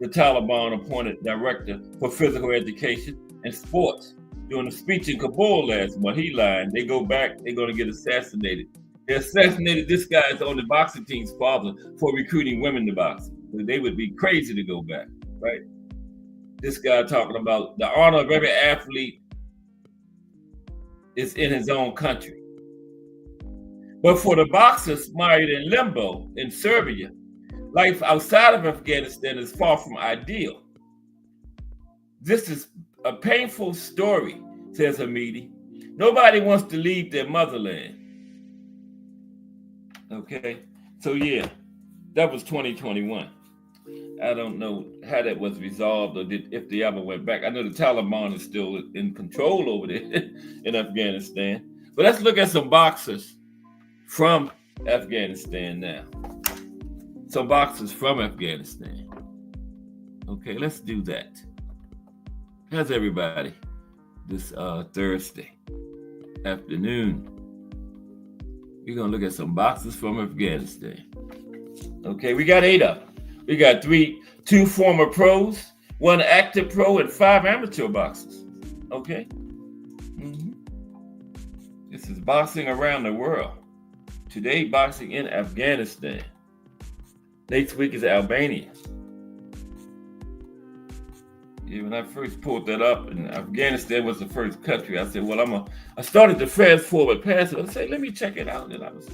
the Taliban-appointed director for physical education and sports, during a speech in Kabul last month. He lied. They go back, they're going to get assassinated. They assassinated this guy's on the boxing team's father for recruiting women to boxing. They would be crazy to go back, right? This guy talking about the honor of every athlete is in his own country. But for the boxers mired in limbo in Serbia, life outside of Afghanistan is far from ideal. This is a painful story, says Hamidi. Nobody wants to leave their motherland. Okay, so yeah, that was 2021. I don't know how that was resolved or if they ever went back. I know the Taliban is still in control over there in Afghanistan. But let's look at some boxers from Afghanistan now. Some boxers from Afghanistan. Okay, let's do that. How's everybody this Thursday afternoon? We're going to look at some boxers from Afghanistan. Okay, we got 8 of them. We got 2 former pros, 1 active pro, and 5 amateur boxers. Okay? This is boxing around the world. Today, boxing in Afghanistan. Next week is Albania. Yeah, when I first pulled that up, and Afghanistan was the first country, I said, well, I started to fast forward past it. I said, let me check it out. And I was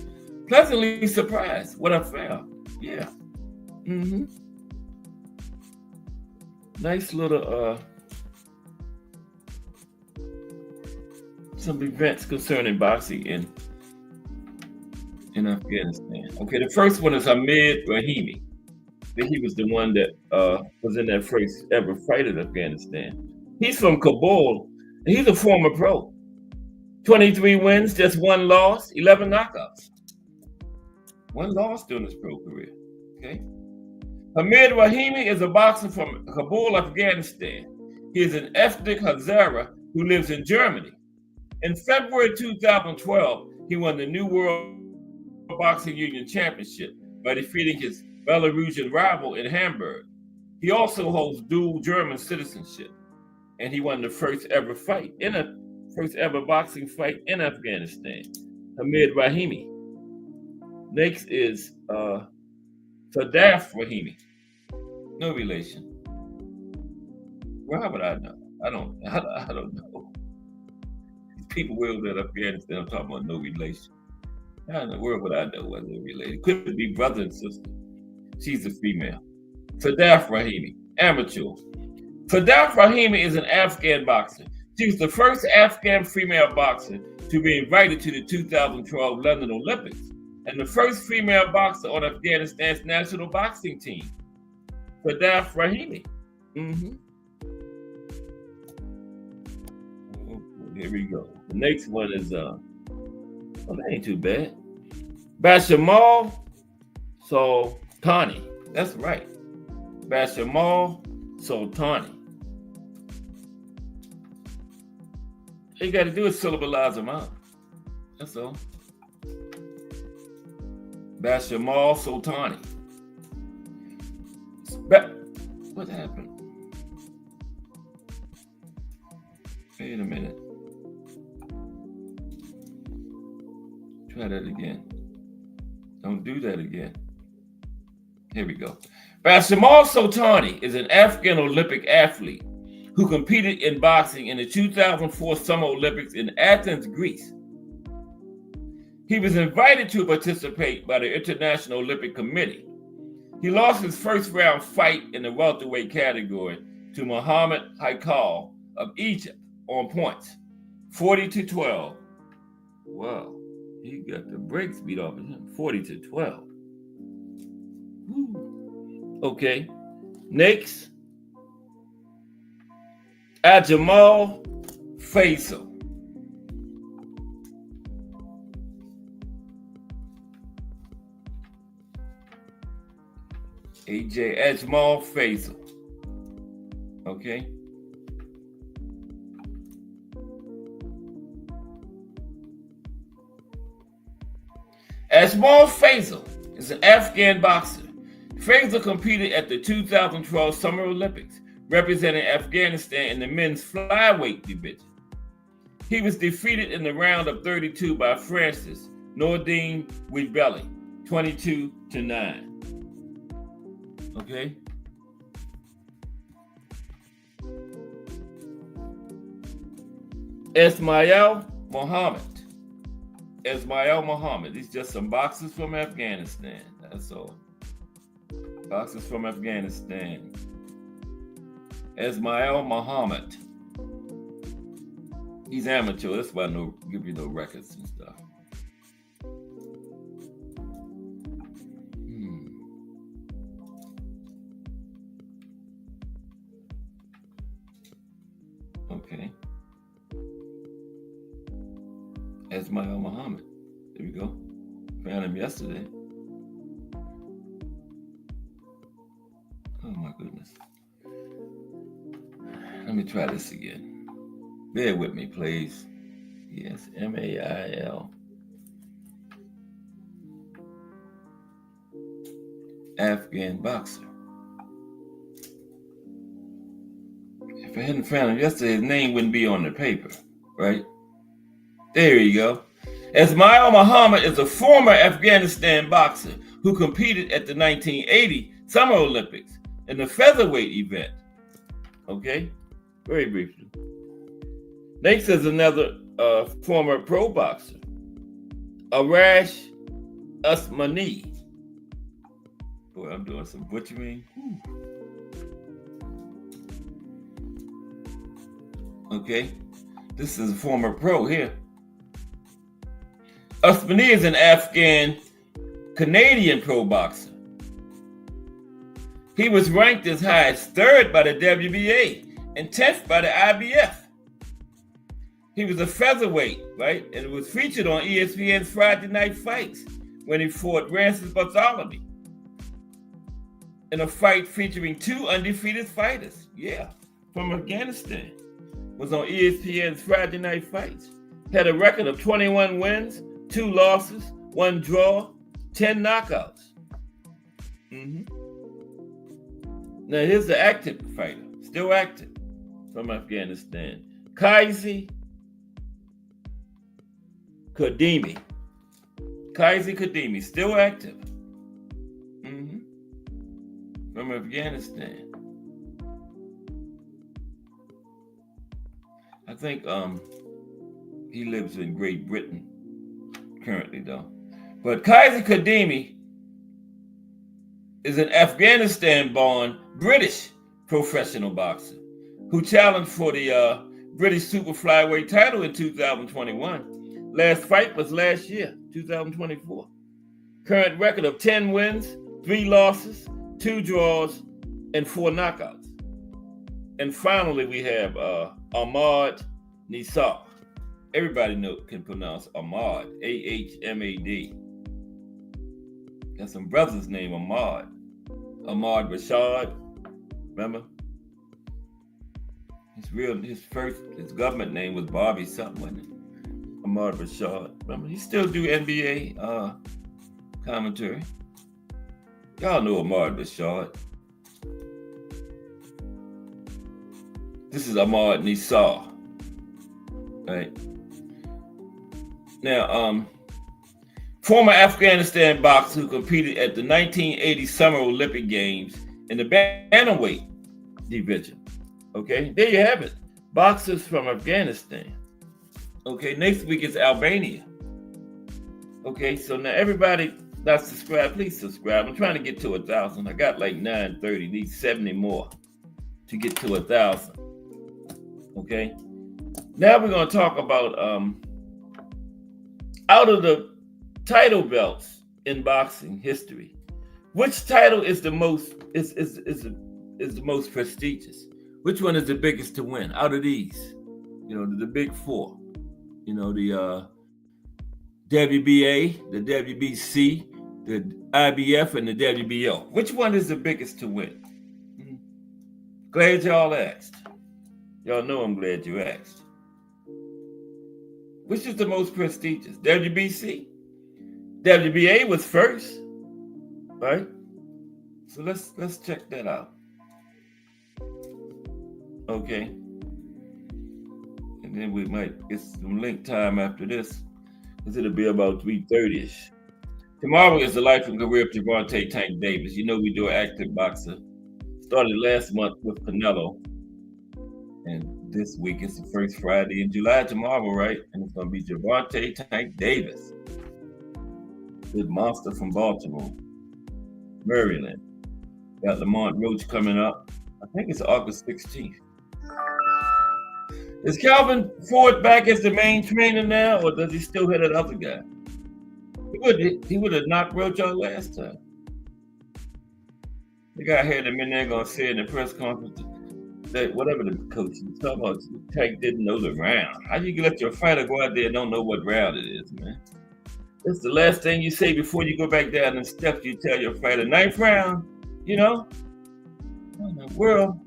pleasantly surprised what I found. Yeah. Nice little some events concerning boxing in Afghanistan. Okay, the first one is Ahmed Rahimi. I think he was the one that was in that first ever fight in Afghanistan. He's from Kabul, He's a former pro. 23 wins, just one loss, 11 knockouts. One loss during his pro career. Okay. Hamid Rahimi is a boxer from Kabul, Afghanistan. He is an ethnic Hazara who lives in Germany. In February 2012, he won the New World Boxing Union Championship by defeating his Belarusian rival in Hamburg. He also holds dual German citizenship, and he won the first ever boxing fight in Afghanistan. Hamid Rahimi. Next is Sadaf Rahimi. No relation. Well, how would I know? I don't know. These people will that Afghanistan, I'm talking about no relation. How in the world would I know whether they're related? Could be brother and sister. She's a female. Sadaf Rahimi, amateur. Sadaf Rahimi is an Afghan boxer. She was the first Afghan female boxer to be invited to the 2012 London Olympics and the first female boxer on Afghanistan's national boxing team. Sadaf Rahimi. Here we go. The next one is, that ain't too bad. Bashamal Sultani. That's right. Bashamal Sultani. All you got to do is syllabalize them out. That's all. Bashamal Sultani. What happened? Wait a minute. Try that again. Don't do that again. Here we go. Bashamal Sultani is an Afghan Olympic athlete who competed in boxing in the 2004 Summer Olympics in Athens, Greece. He was invited to participate by the International Olympic Committee. He lost his first round fight in the welterweight category to Mohammed Haikal of Egypt on points, 40-12. Wow, he got the brakes beat off of him, 40-12. Woo. Okay, next, Ajamal Faisal. Ajamal Faisal. Okay. Ajamal Faisal is an Afghan boxer. Faisal competed at the 2012 Summer Olympics, representing Afghanistan in the men's flyweight division. He was defeated in the round of 32 by Francis Nordine Wibeli, 22-9. Okay. Ismail Muhammad. These just some boxers from Afghanistan. That's all. Boxers from Afghanistan. Ismail Muhammad. He's amateur. That's why I don't give you no records and stuff. Okay. Ismail Muhammad. There we go. Found him yesterday. Oh my goodness. Let me try this again. Bear with me, please. Yes, M-A-I-L. Afghan boxer. If I hadn't found him yesterday, his name wouldn't be on the paper, right? There you go. Ismail Muhammad is a former Afghanistan boxer who competed at the 1980 Summer Olympics in the featherweight event. Okay, very briefly. Next is another former pro boxer, Arash Usmani. Boy, I'm doing some butchering. Okay, this is a former pro here. Usmani is an Afghan-Canadian pro boxer. He was ranked as high as 3rd by the WBA and 10th by the IBF. He was a featherweight, right? And it was featured on ESPN's Friday Night Fights when he fought Rances Bartholomew in a fight featuring two undefeated fighters. Yeah, from Afghanistan. Was on ESPN's Friday Night Fights. Had a record of 21 wins, 2 losses, 1 draw, 10 knockouts. Now here's the active fighter, still active, from Afghanistan. Kaisi Kadimi. Kaisi Kadimi, still active. From Afghanistan. I think he lives in Great Britain currently, though. But Kaisi Kadimi is an Afghanistan-born British professional boxer who challenged for the British super flyweight title in 2021. Last fight was last year, 2024. Current record of 10 wins, 3 losses, 2 draws, and 4 knockouts. And finally, we have Ahmad Nisar. Everybody can pronounce Ahmad, Ahmad. Got some brothers named Ahmad. Ahmad Rashad, remember? His government name was Bobby something, wasn't it? Ahmad Rashad, remember? He still do NBA commentary. Y'all know Ahmad Rashad. This is Ahmad Nisar, right? Now, former Afghanistan boxer who competed at the 1980 Summer Olympic Games in the bantamweight division. Okay, there you have it. Boxers from Afghanistan. Okay, next week is Albania. Okay, so now everybody that's subscribed, please subscribe. I'm trying to get to 1,000. I got like 930, need 70 more to get to 1,000. Okay, now we're going to talk about out of the title belts in boxing history, which title is the most the most prestigious? Which one is the biggest to win out of these? The big four. The WBA, the WBC, the IBF, and the WBO. Which one is the biggest to win? Glad y'all asked. Y'all know I'm glad you asked. Which is the most prestigious? WBC? WBA was first, right? So let's check that out. Okay. And then we might get some link time after this, because it'll be about 3:30ish. Tomorrow is the life and career of Gervonta Tank Davis. We do an active boxer. Started last month with Canelo. And this week is the first Friday in July tomorrow, right? And it's going to be Gervonta Tank Davis. Good monster from Baltimore, Maryland. Got Lamont Roach coming up. I think it's August 16th. Is Calvin Ford back as the main trainer now, or does he still have that other guy? He would have knocked Roach out last time. The guy had him in there going to say in the press conference that whatever the coach was talking about, Tank didn't know the round. How you let your fighter go out there and don't know what round it is, man? That's the last thing you say before you go back down and steps. You tell your fighter, 9th round, What in the world?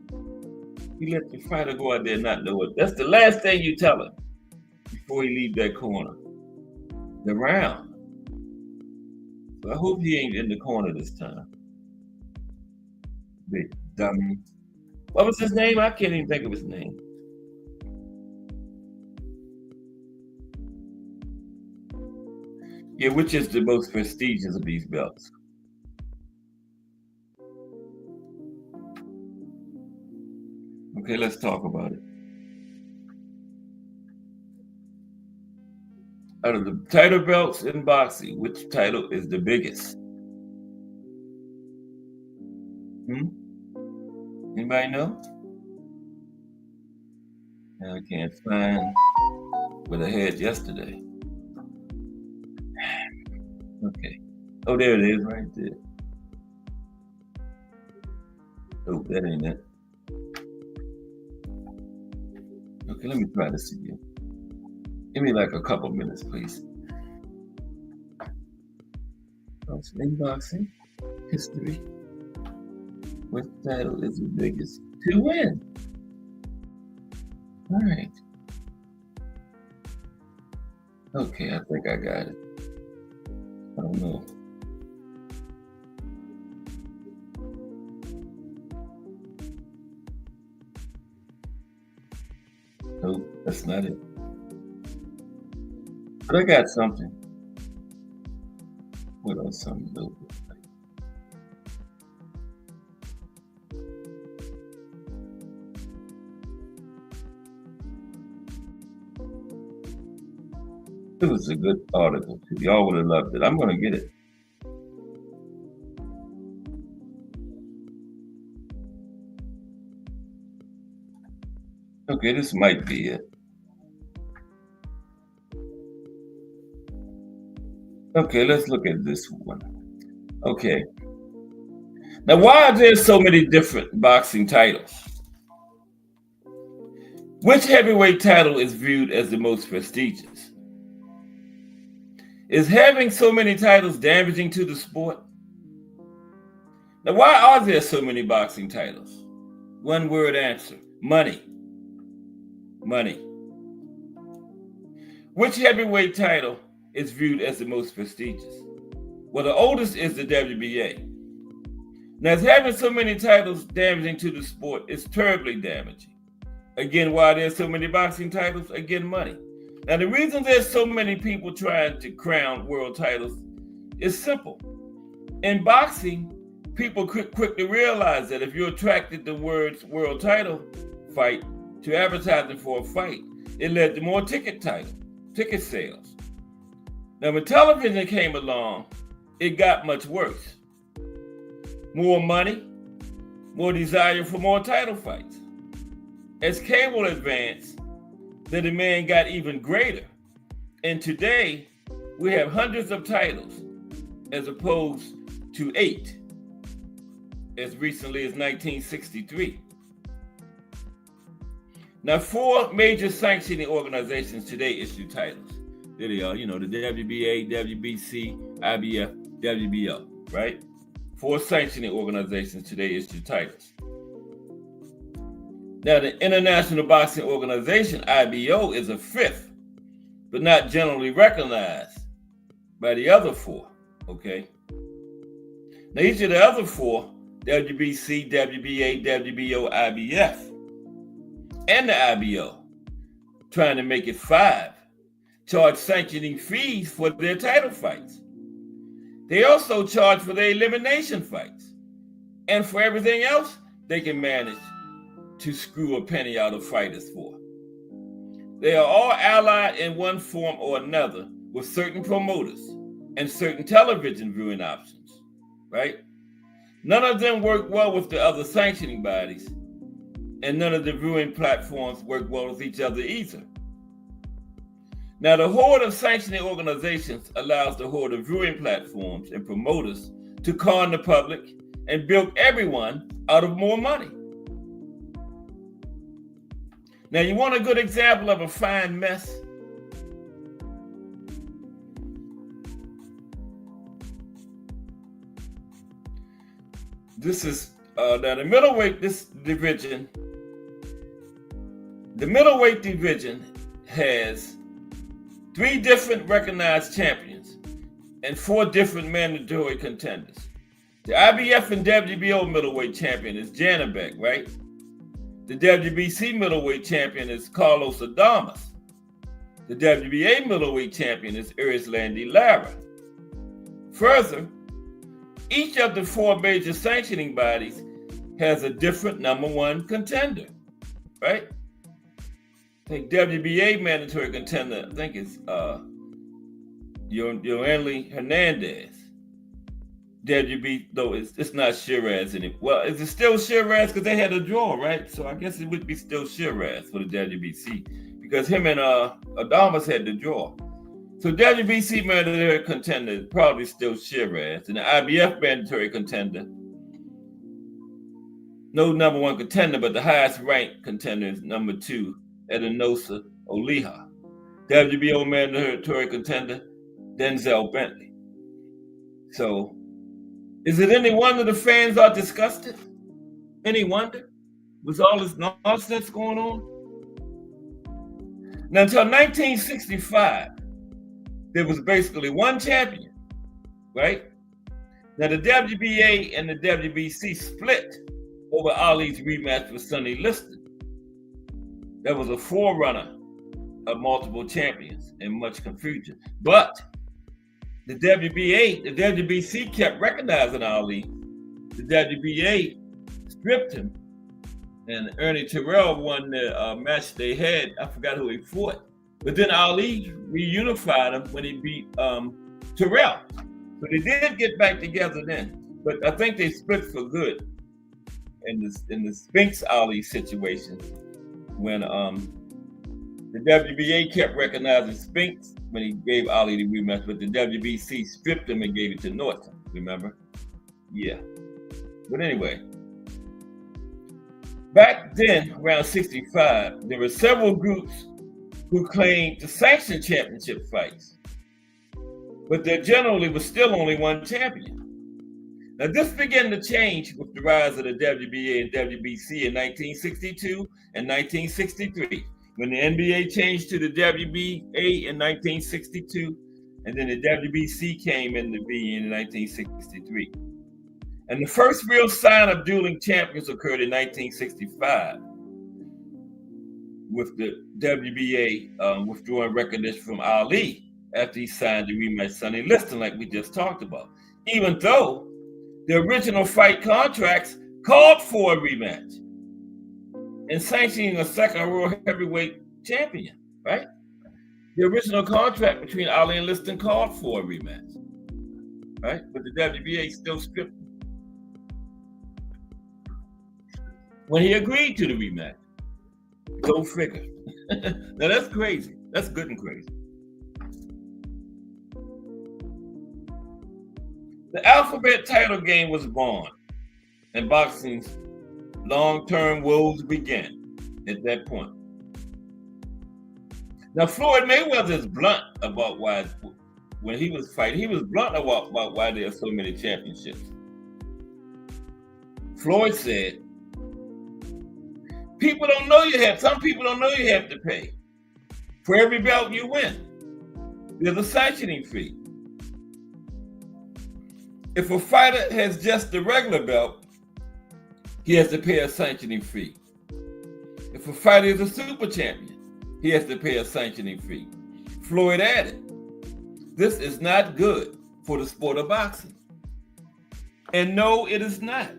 You let your fighter go out there and not know it. That's the last thing you tell him before he leaves that corner. The round. So I hope he ain't in the corner this time. Big dummy. What was his name? I can't even think of his name. Yeah, which is the most prestigious of these belts? Okay, let's talk about it. Out of the title belts in boxing, which title is the biggest? Anybody know? I can't find what I had yesterday. Okay. Oh, there it is right there. Oh, that ain't it. Okay, let me try this again. Give me like a couple minutes, please. Inboxing history. Which title is the biggest to win? All right. Okay, I think I got it. I don't know. Nope, that's not it. But I got something. What else? Something a little bit. It was a good article too. Y'all would have loved it. I'm gonna get it. Okay, this might be it. Okay, let's look at this one. Okay. Now, why are there so many different boxing titles? Which heavyweight title is viewed as the most prestigious? Is having so many titles damaging to the sport? Now, why are there so many boxing titles? One word answer: money. Money. Which heavyweight title is viewed as the most prestigious? Well, the oldest is the WBA. Now, is having so many titles damaging to the sport? It's terribly damaging. Again, why there's so many boxing titles? Again, money. Now, the reason there's so many people trying to crown world titles is simple. In boxing, people quickly realize that if you're attracted to words world title fight to advertising for a fight, it led to more ticket sales. Now, when television came along, it got much worse. More money, more desire for more title fights. As cable advanced, the demand got even greater. And today, we have hundreds of titles as opposed to 8 as recently as 1963. Now, 4 major sanctioning organizations today issue titles. There they are, the WBA, WBC, IBF, WBO, right? 4 sanctioning organizations today issue titles. Now, the International Boxing Organization, IBO, is a 5th, but not generally recognized by the other 4, okay? Now, each of the other 4, WBC, WBA, WBO, IBF, and the IBO, trying to make it 5, charge sanctioning fees for their title fights. They also charge for their elimination fights. And for everything else, they can manage to screw a penny out of fighters for. They are all allied in one form or another with certain promoters and certain television viewing options, right? None of them work well with the other sanctioning bodies, and none of the viewing platforms work well with each other either. Now, the horde of sanctioning organizations allows the horde of viewing platforms and promoters to con the public and bilk everyone out of more money. Now, you want a good example of a fine mess? This is now the middleweight division. The middleweight division has 3 different recognized champions and 4 different mandatory contenders. The IBF and WBO middleweight champion is Janabek, right? The WBC middleweight champion is Carlos Adames. The WBA middleweight champion is Erislandy Lara. Further, each of the 4 major sanctioning bodies has a different number 1 contender, right? I think WBA mandatory contender, I think it's Yoanli Hernandez. WB, though it's not Shiraz anymore. Well, is it still Shiraz? Because they had a draw, right? So I guess it would be still Shiraz for the WBC because him and Adames had the draw. So WBC mandatory contender is probably still Shiraz, and the IBF mandatory contender, no number 1 contender, but the highest ranked contender is number 2, Edinosa Oliha. WBO mandatory contender Denzel Bentley. So, is it any wonder the fans are disgusted? Any wonder? With all this nonsense going on? Now, until 1965, there was basically one champion, right? Now, the WBA and the WBC split over Ali's rematch with Sonny Liston. That was a forerunner of multiple champions and much confusion. But the WBA, the WBC kept recognizing Ali. The WBA stripped him, and Ernie Terrell won the match they had. I forgot who he fought. But then Ali reunified him when he beat Terrell. So they did get back together then. But I think they split for good in the Spinks Ali situation when the WBA kept recognizing Spinks when he gave Ali the rematch, but the WBC stripped him and gave it to Norton. Remember? Yeah. But anyway, back then, around 65, there were several groups who claimed to sanction championship fights, but there generally was still only one champion. Now, this began to change with the rise of the WBA and WBC in 1962 and 1963, when the NBA changed to the WBA in 1962, and then the WBC came into being in 1963. And the first real sign of dueling champions occurred in 1965 with the WBA withdrawing recognition from Ali after he signed the rematch Sonny Liston, like we just talked about, even though the original fight contracts called for a rematch and sanctioning a second world heavyweight champion, right? The original contract between Ali and Liston called for a rematch, right? But the WBA still stripped him when he agreed to the rematch. Go figure. Now that's crazy. That's good and crazy. The alphabet title game was born, and boxing's long-term woes began at that point. Now, Floyd Mayweather is blunt about why, when he was fighting, he was blunt about why there are so many championships. Floyd said, some people don't know you have to pay. For every belt you win, there's a sanctioning fee. If a fighter has just the regular belt, he has to pay a sanctioning fee. If a fighter is a super champion, he has to pay a sanctioning fee. Floyd added, this is not good for the sport of boxing. And no, it is not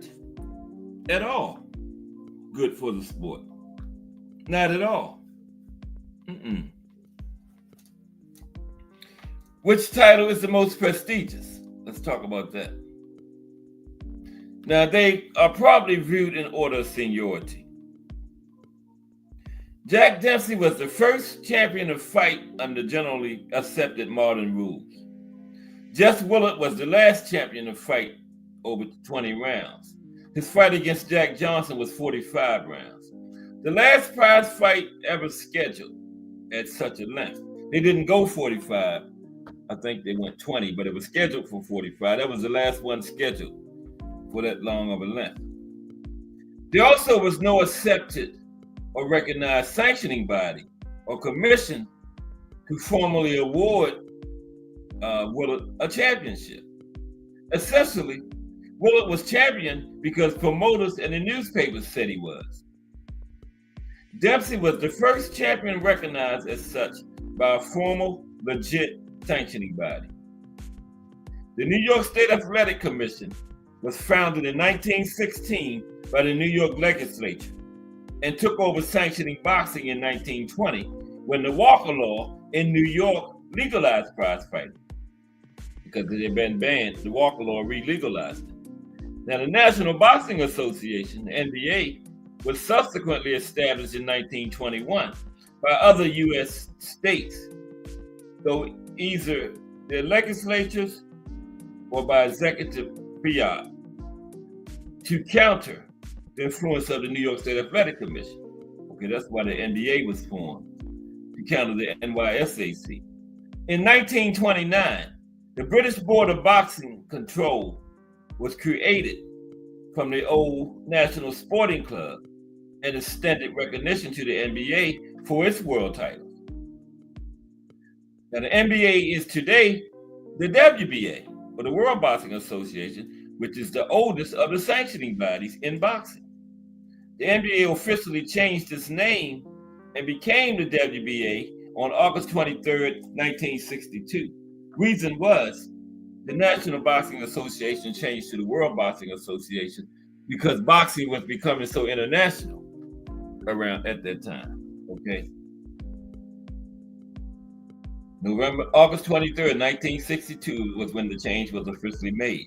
at all good for the sport. Not at all. Which title is the most prestigious? Let's talk about that. Now, they are probably viewed in order of seniority. Jack Dempsey was the first champion to fight under generally accepted modern rules. Jess Willard was the last champion to fight over 20 rounds. His fight against Jack Johnson was 45 rounds. The last prize fight ever scheduled at such a length. They didn't go 45. I think they went 20, but it was scheduled for 45. That was the last one scheduled for that long of a length. There also was no accepted or recognized sanctioning body or commission to formally award Willard a championship. Essentially, Willard was champion because promoters and the newspapers said he was. Dempsey was the first champion recognized as such by a formal, legit sanctioning body. The New York State Athletic Commission was founded in 1916 by the New York legislature and took over sanctioning boxing in 1920 when the Walker Law in New York legalized prize fighting. Because it had been banned, the Walker Law re-legalized it. Now, the National Boxing Association, the NBA, was subsequently established in 1921 by other U.S. states, though either their legislatures or by executive fiat, to counter the influence of the New York State Athletic Commission. Okay, that's why the NBA was formed, to you counted the NYSAC. In 1929, the British Board of Boxing Control was created from the old National Sporting Club and extended recognition to the NBA for its world titles. Now, the NBA is today the WBA, or the World Boxing Association, which is the oldest of the sanctioning bodies in boxing. The NBA officially changed its name and became the WBA on August 23rd, 1962. Reason was the National Boxing Association changed to the World Boxing Association because boxing was becoming so international around at that time. Okay. August 23rd, 1962 was when the change was officially made.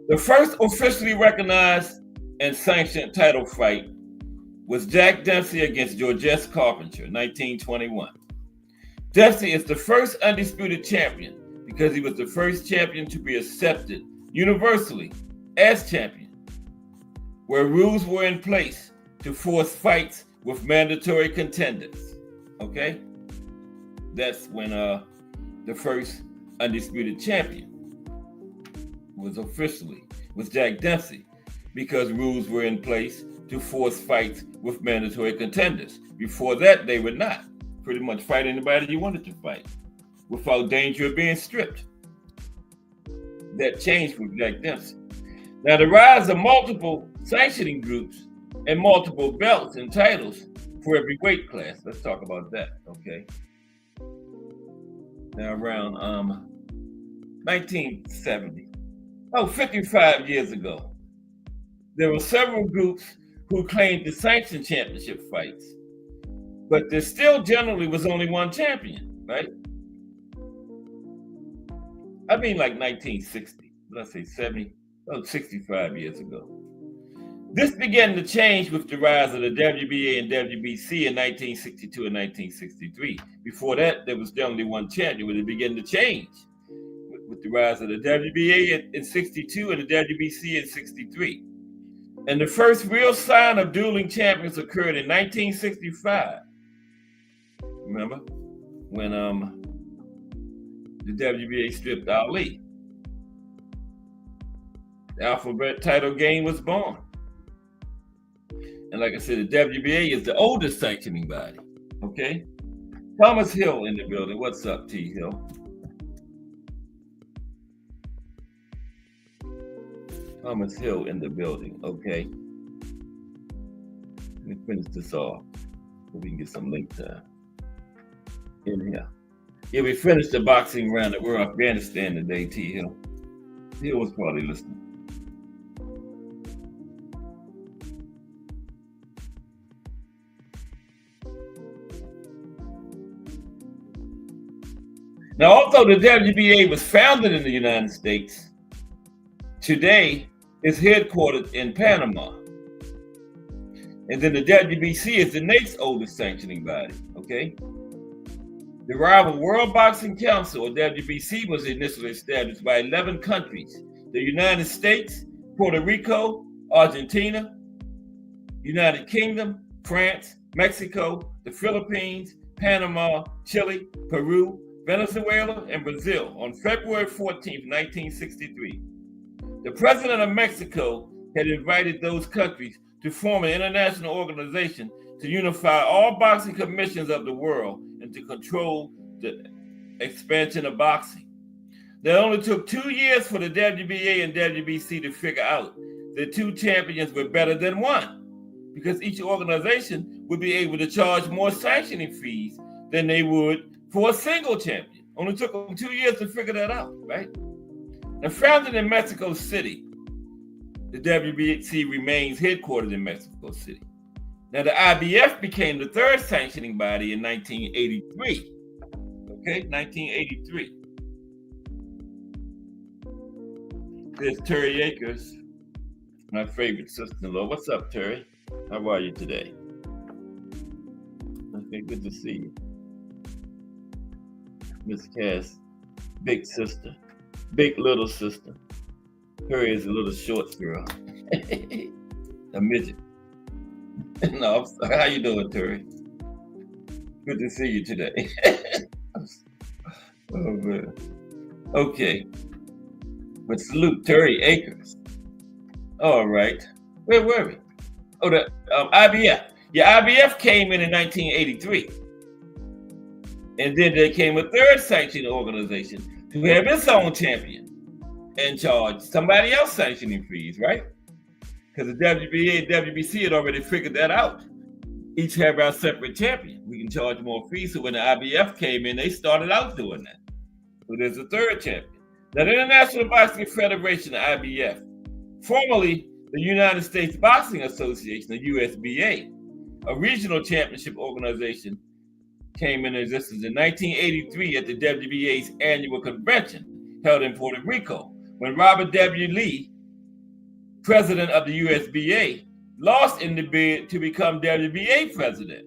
The first officially recognized and sanctioned title fight was Jack Dempsey against Georges Carpenter, 1921. Dempsey is the first undisputed champion because he was the first champion to be accepted universally as champion, where rules were in place to force fights with mandatory contenders. Okay? That's when the first undisputed champion was Jack Dempsey, because rules were in place to force fights with mandatory contenders. Before that, they would not. Pretty much fight anybody you wanted to fight without danger of being stripped. That changed with Jack Dempsey. Now, the rise of multiple sanctioning groups and multiple belts and titles for every weight class. Let's talk about that, okay? Now, around 1970, 55 years ago, there were several groups who claimed to sanction championship fights, but there still generally was only one champion, right? I mean, like 1960, let's say 65 years ago. This began to change with the rise of the WBA and WBC in 1962 and 1963. Before that, there was only one champion, but it began to change with the rise of the WBA in 62 and the WBC in 63. And the first real sign of dueling champions occurred in 1965. Remember? When the WBA stripped Ali. The alphabet title game was born. And like I said, the WBA is the oldest sanctioning body. Okay? Thomas Hill in the building. What's up, T. Hill? Thomas Hill in the building. Okay. Let me finish this off so we can get some link time in here. Yeah, we finished the boxing round that we're in Afghanistan today, T. Hill. T. Hill was probably listening. Now, although the WBA was founded in the United States, today it's headquartered in Panama. And then the WBC is the next oldest sanctioning body, okay? The rival World Boxing Council, or WBC, was initially established by 11 countries: the United States, Puerto Rico, Argentina, United Kingdom, France, Mexico, the Philippines, Panama, Chile, Peru, Venezuela, and Brazil on February 14, 1963. The president of Mexico had invited those countries to form an international organization to unify all boxing commissions of the world and to control the expansion of boxing. It only took 2 years for the WBA and WBC to figure out that two champions were better than one, because each organization would be able to charge more sanctioning fees than they would for a single champion. Only took them 2 years to figure that out, right? Now, founded in Mexico City, the WBC remains headquartered in Mexico City. Now, the IBF became the third sanctioning body in 1983. Okay, 1983. There's Terry Akers, my favorite sister-in-law. What's up, Terry? How are you today? Okay, good to see you. Miss Cass, big sister, big little sister. Terry is a little short girl, a midget. No, I'm sorry. How you doing, Terry? Good to see you today. Oh man. Okay. But salute Terry Akers. All right. Where were we? Oh, the IBF. Yeah, IBF came in 1983, and then there came a third sanctioning organization to have its own champion and charge somebody else sanctioning fees, right? Because the WBA and WBC had already figured that out. Each have our separate champion. We can charge more fees. So when the IBF came in, they started out doing that. So there's a third champion. Now, the International Boxing Federation, the IBF, formerly the United States Boxing Association, the USBA, a regional championship organization, came into existence in 1983 at the WBA's annual convention held in Puerto Rico, when Robert W. Lee, president of the USBA, lost in the bid to become WBA president.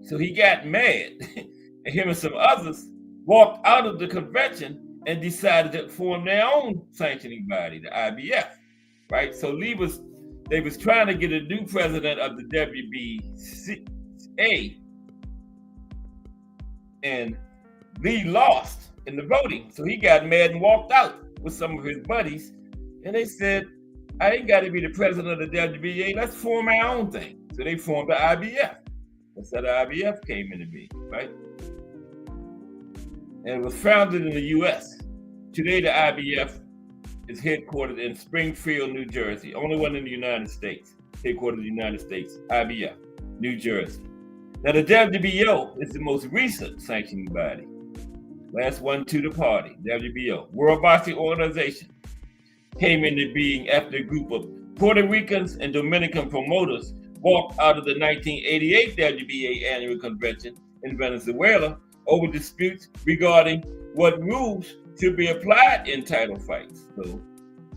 So he got mad, and him and some others walked out of the convention and decided to form their own sanctioning body, the IBF, right? So they was trying to get a new president of the WBA, and Lee lost in the voting. So he got mad and walked out with some of his buddies, and they said, I ain't got to be the president of the WBA, let's form our own thing. So they formed the IBF. That's how the IBF came into being, right? And it was founded in the US. Today, the IBF is headquartered in Springfield, New Jersey. Only one in the United States, headquartered in the United States, IBF, New Jersey. Now, the WBO is the most recent sanctioning body. Last one to the party, WBO, World Boxing Organization, came into being after a group of Puerto Ricans and Dominican promoters walked out of the 1988 WBA annual convention in Venezuela over disputes regarding what rules should be applied in title fights. So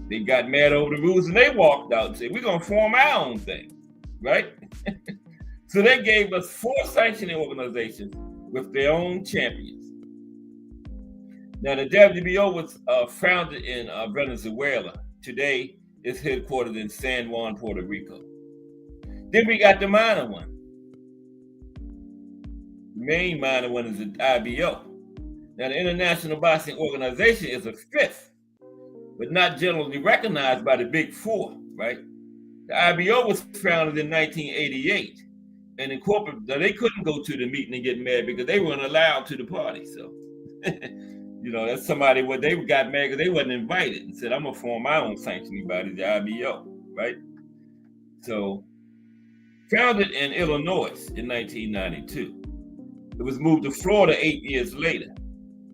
they got mad over the rules and they walked out and said, we're going to form our own thing, right? So they gave us 4 sanctioning organizations with their own champions. Now, the WBO was founded in Venezuela. Today, it's headquartered in San Juan, Puerto Rico. Then we got the minor one. The main minor one is the IBO. Now, the International Boxing Organization is a 5th, but not generally recognized by the Big 4, right? The IBO was founded in 1988, and incorporated. They couldn't go to the meeting and get mad because they weren't allowed to the party. So, that's somebody where they got mad because they wasn't invited and said, I'm gonna form my own sanctioning body, the IBO, right? So, founded in Illinois in 1992. It was moved to Florida 8 years later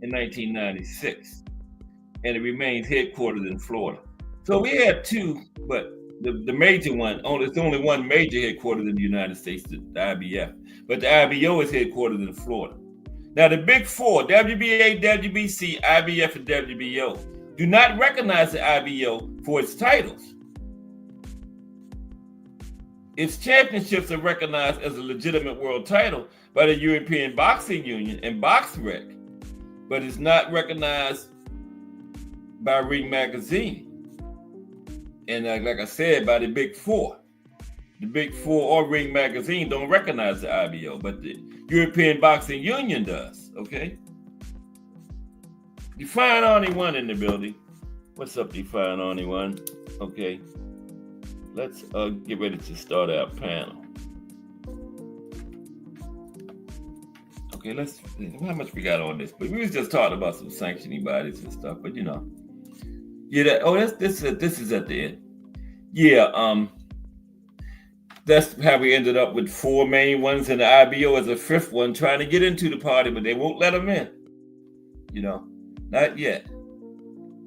in 1996, and it remains headquartered in Florida. So we had 2, but the major one, it's only one major headquartered in the United States, the IBF, but the IBO is headquartered in Florida. Now, the Big 4, WBA, WBC, IBF, and WBO, do not recognize the IBO for its titles. Its championships are recognized as a legitimate world title by the European Boxing Union and BoxRec, but it's not recognized by Ring Magazine. And like I said, by the Big 4. The Big 4 or Ring Magazine don't recognize the IBO, but the European Boxing Union does, okay? Define Arnie One in the building. What's up, Define Arnie One? Okay. Let's get ready to start our panel. Okay, let's see how much we got on this. But we was just talking about some sanctioning bodies and stuff, but yeah, this is at the end. Yeah, that's how we ended up with 4 main ones and the IBO as a 5th one trying to get into the party, but they won't let them in. Not yet.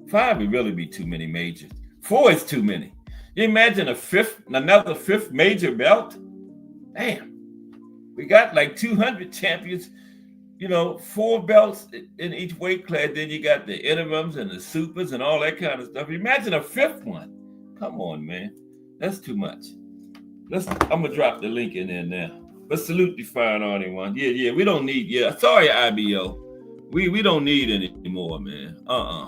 5 would really be too many majors. 4 is too many. You imagine another 5th major belt? Damn. We got like 200 champions, 4 belts in each weight class. Then you got the interims and the supers and all that kind of stuff. Imagine a 5th one. Come on, man. That's too much. I'm going to drop the link in there now. But salute Define Arnie One. Yeah, we don't need, sorry, IBO. We don't need any more, man.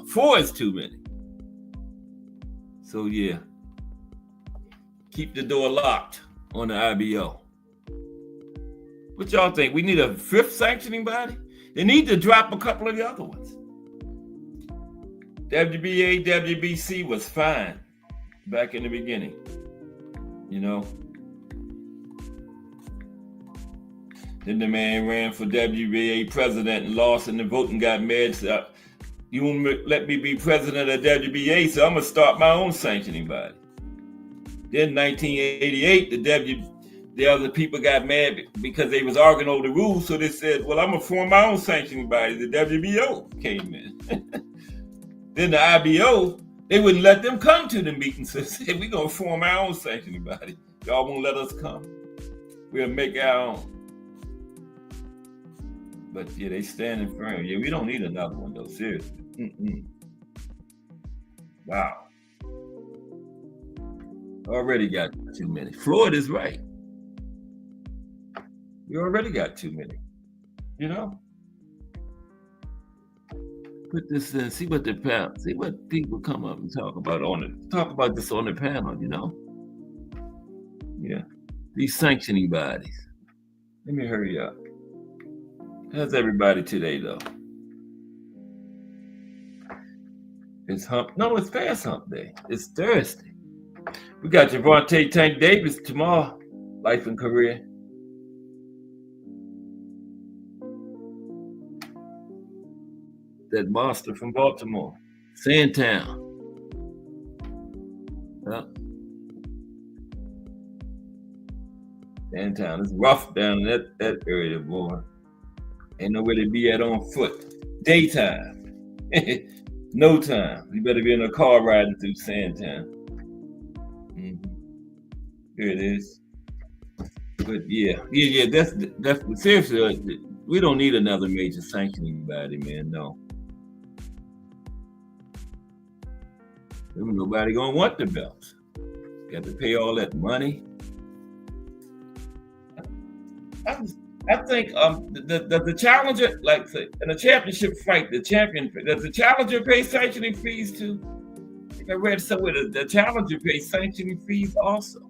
4 is too many. So, yeah. Keep the door locked on the IBO. What y'all think? We need a fifth sanctioning body? They need to drop a couple of the other ones. WBA, WBC was fine back in the beginning. You know? Then the man ran for WBA president and lost in the vote and got mad. So you won't let me be president of WBA, so I'm going to start my own sanctioning body. Then 1988, the other people got mad because they was arguing over the rules, so they said, well, I'm going to form my own sanctioning body. The WBO came in. Then the IBO, they wouldn't let them come to the meetings, so they said, we're going to form our own sanctioning body. Y'all won't let us come. We'll make our own. But yeah, they standing firm. Yeah, we don't need another one though, seriously. Wow. Already got too many. Floyd is right. We already got too many. You know? Put this in, see what people come up and talk about talk about this on the panel, you know? Yeah. These sanctioning bodies. Let me hurry up. How's everybody today, though? It's past hump day. It's Thursday. We got Javante Tank Davis tomorrow, life and career. That monster from Baltimore, Sandtown. Yep. Sandtown. It's rough down in that area, boy. Ain't nowhere to be at on foot. Daytime. No time. You better be in a car riding through Sandtown. Here it is. But yeah. That's seriously, we don't need another major sanctioning body, man. No. Nobody gonna want the belts. Got to pay all that money. I think the challenger, like in a championship fight, does the challenger pay sanctioning fees too? I read somewhere that the challenger pays sanctioning fees also.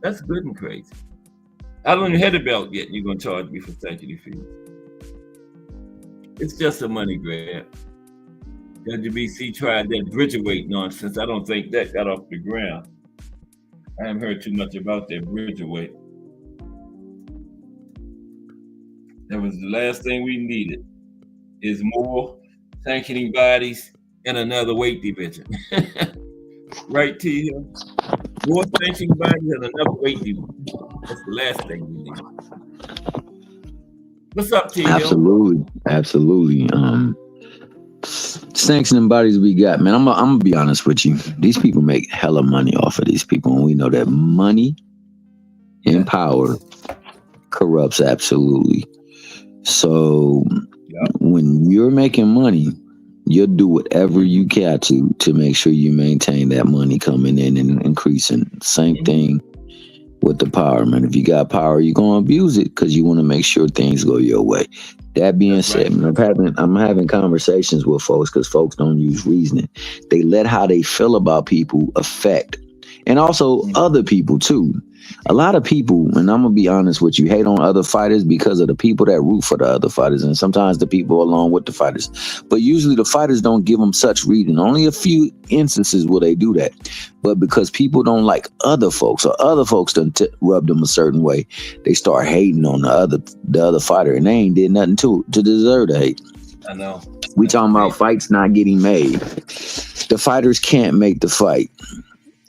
That's good and crazy. I don't even have the belt yet. You're gonna charge me for sanctioning fees? It's just a money grab. WBC tried that Bridgerweight nonsense. I don't think that got off the ground. I haven't heard too much about that Bridgerweight. That was the last thing we needed, is more sanctioning bodies in another weight division. Right, T Hill? More sanctioning bodies in another weight division. That's the last thing we need. What's up, T Hill? Absolutely. Sanctioning bodies we got, man. I'm gonna be honest with you. These people make hella money off of these people, and we know that money and power corrupts absolutely. So when you're making money, you'll do whatever you can to make sure you maintain that money coming in and increasing. Same thing with the power, man. If you got power, you're gonna abuse it because you want to make sure things go your way. That being said, man, I'm having conversations with folks because folks don't use reasoning. They let how they feel about people affect, and also other people too. A lot of people, and I'm gonna be honest with you, hate on other fighters because of the people that root for the other fighters, and sometimes the people along with the fighters. But usually the fighters don't give them such reason. Only a few instances will they do that. But because people don't like other folks, or other folks done rub them a certain way, they start hating on the other fighter, and they ain't did nothing to deserve the hate. I know. We talking about fights not getting made. The fighters can't make the fight.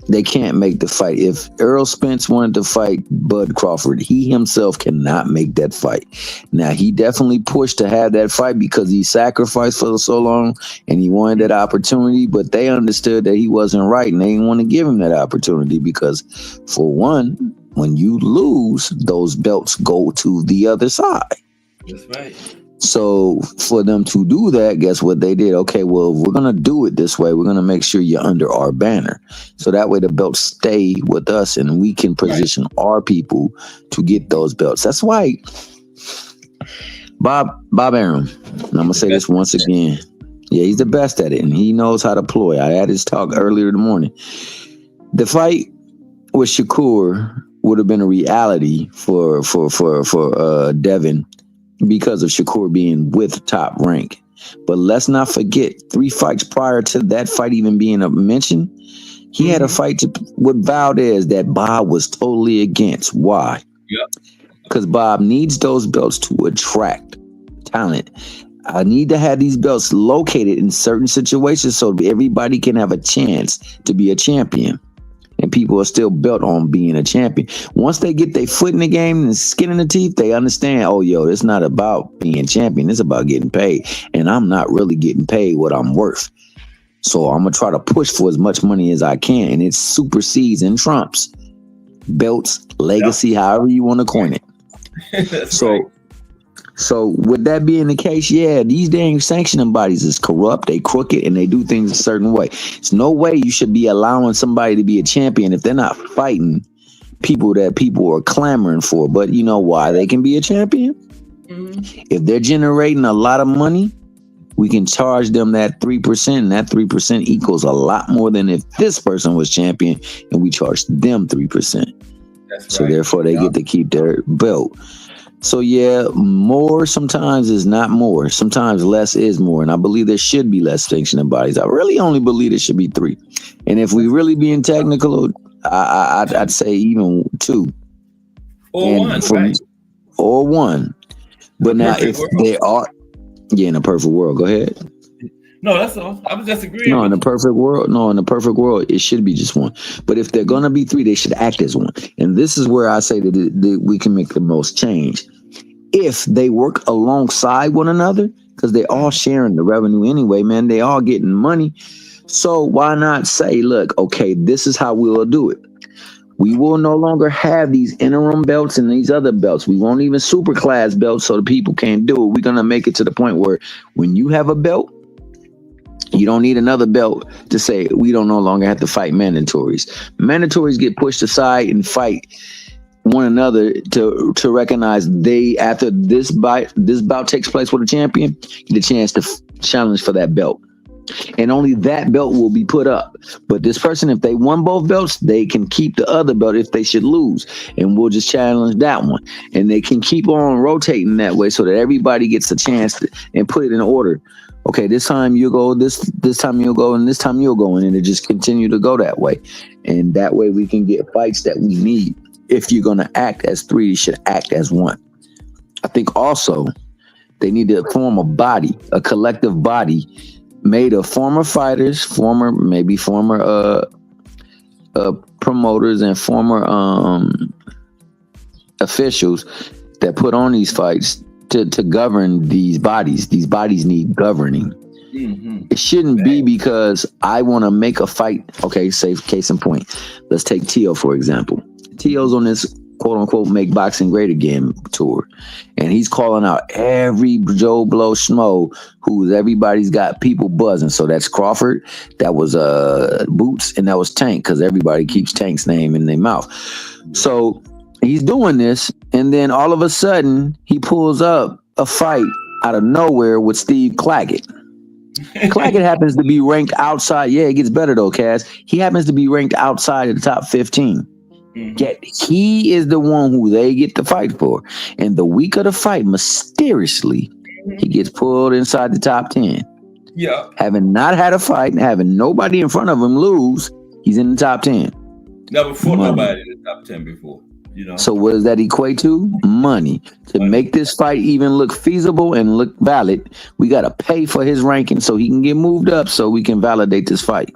They can't make the fight. If Errol Spence wanted to fight Bud Crawford, he himself cannot make that fight. Now, he definitely pushed to have that fight because he sacrificed for so long and he wanted that opportunity, but they understood that he wasn't right and they didn't want to give him that opportunity because, for one, when you lose, those belts go to the other side. That's right. So for them to do that, guess what they did? Okay, well, if we're going to do it this way, we're going to make sure you're under our banner. So that way the belts stay with us and we can position our people to get those belts. That's why Bob Arum, and I'm going to say this once again. Yeah, he's the best at it and he knows how to ploy. I had his talk earlier in the morning. The fight with Shakur would have been a reality for Devin because of Shakur being with Top Rank. But let's not forget, 3 fights prior to that fight even being a mention, he had a fight with Valdez that Bob was totally against. Why? Yep. Because Bob needs those belts to attract talent. I need to have these belts located in certain situations so everybody can have a chance to be a champion. And people are still built on being a champion. Once they get their foot in the game and skin in the teeth, they understand, oh, yo, it's not about being champion. It's about getting paid. And I'm not really getting paid what I'm worth. So I'm going to try to push for as much money as I can. And it supersedes and trumps belts, legacy, however you want to coin it. That's right. So with that being the case, yeah, these dang sanctioning bodies is corrupt, they crooked, and they do things a certain way. There's no way you should be allowing somebody to be a champion if they're not fighting people that people are clamoring for. But you know why they can be a champion? If they're generating a lot of money, we can charge them that 3%, and that 3% equals a lot more than if this person was champion and we charged them 3%. So therefore they get to keep their belt. So yeah, more sometimes is not more. Sometimes less is more. And I believe there should be less sanctioning bodies. I really only believe there should be 3. And if we really being technical, I'd say even 2. Or 1, right? Or 1. But now if they are, in a perfect world, go ahead. No, that's all. I was just agreeing. In the perfect world, it should be just 1. But if they're gonna be 3, they should act as 1. And this is where I say that we can make the most change if they work alongside one another, because they all sharing the revenue anyway, man. They all getting money. So why not say, look, okay, this is how we'll do it. We will no longer have these interim belts and these other belts. We won't even super class belts so the people can't do it. We're gonna make it to the point where when you have a belt, you don't need another belt to say we don't no longer have to fight mandatories. Mandatories get pushed aside and fight one another to recognize they, after this bout takes place with a champion, get a chance to challenge for that belt. And only that belt will be put up. But this person, if they won both belts, they can keep the other belt if they should lose. And we'll just challenge that one. And they can keep on rotating that way so that everybody gets a chance and put it in order. Okay, this time you'll go, this time you'll go, and this time you'll go, and it just continue to go that way. And that way we can get fights that we need. If you're going to act as 3, you should act as 1. I think also they need to form a body, a collective body made of former fighters, former promoters, and former officials that put on these fights to govern these bodies. These bodies need governing. It shouldn't be because I want to make a fight. Okay, say case in point. Let's take Tio, for example. Tio's on this quote unquote Make Boxing Great Again tour. And he's calling out every Joe Blow Schmo who's everybody's got people buzzing. So that's Crawford, that was Boots, and that was Tank, because everybody keeps Tank's name in their mouth. So he's doing this, and then all of a sudden he pulls up a fight out of nowhere with Steve Claggett. Claggett happens to be ranked outside. Yeah, it gets better though, Cass. He happens to be ranked outside of the top 15. Yet he is the one who they get to fight for. And the week of the fight, mysteriously, he gets pulled inside the top 10. Yeah. Having not had a fight and having nobody in front of him lose, he's in the top 10. Never fought nobody in the top 10 before. You know. So what does that equate to? Money. To make this fight even look feasible and look valid, we got to pay for his ranking so he can get moved up so we can validate this fight.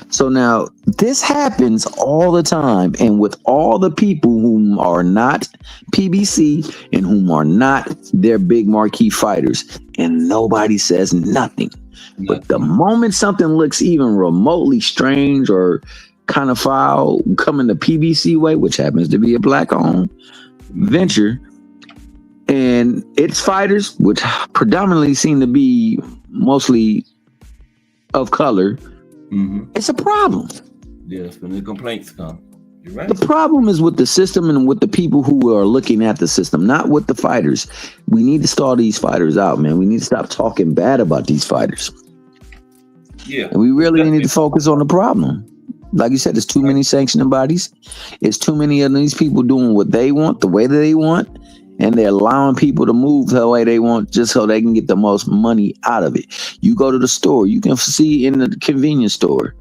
So now this happens all the time, and with all the people whom are not PBC and whom are not their big marquee fighters, and nobody says nothing. But the moment something looks even remotely strange or kind of foul coming the PBC way, which happens to be a black-owned venture, and its fighters, which predominantly seem to be mostly of color, it's a problem. Yes, when the complaints come. You're right. The problem is with the system and with the people who are looking at the system, not with the fighters. We need to stall these fighters out, man. We need to stop talking bad about these fighters. Yeah. And we really need to focus on the problem. Like you said, there's too many sanctioning bodies. It's too many of these people doing what they want, the way that they want, and they're allowing people to move the way they want just so they can get the most money out of it. You go to the store, you can see in the convenience store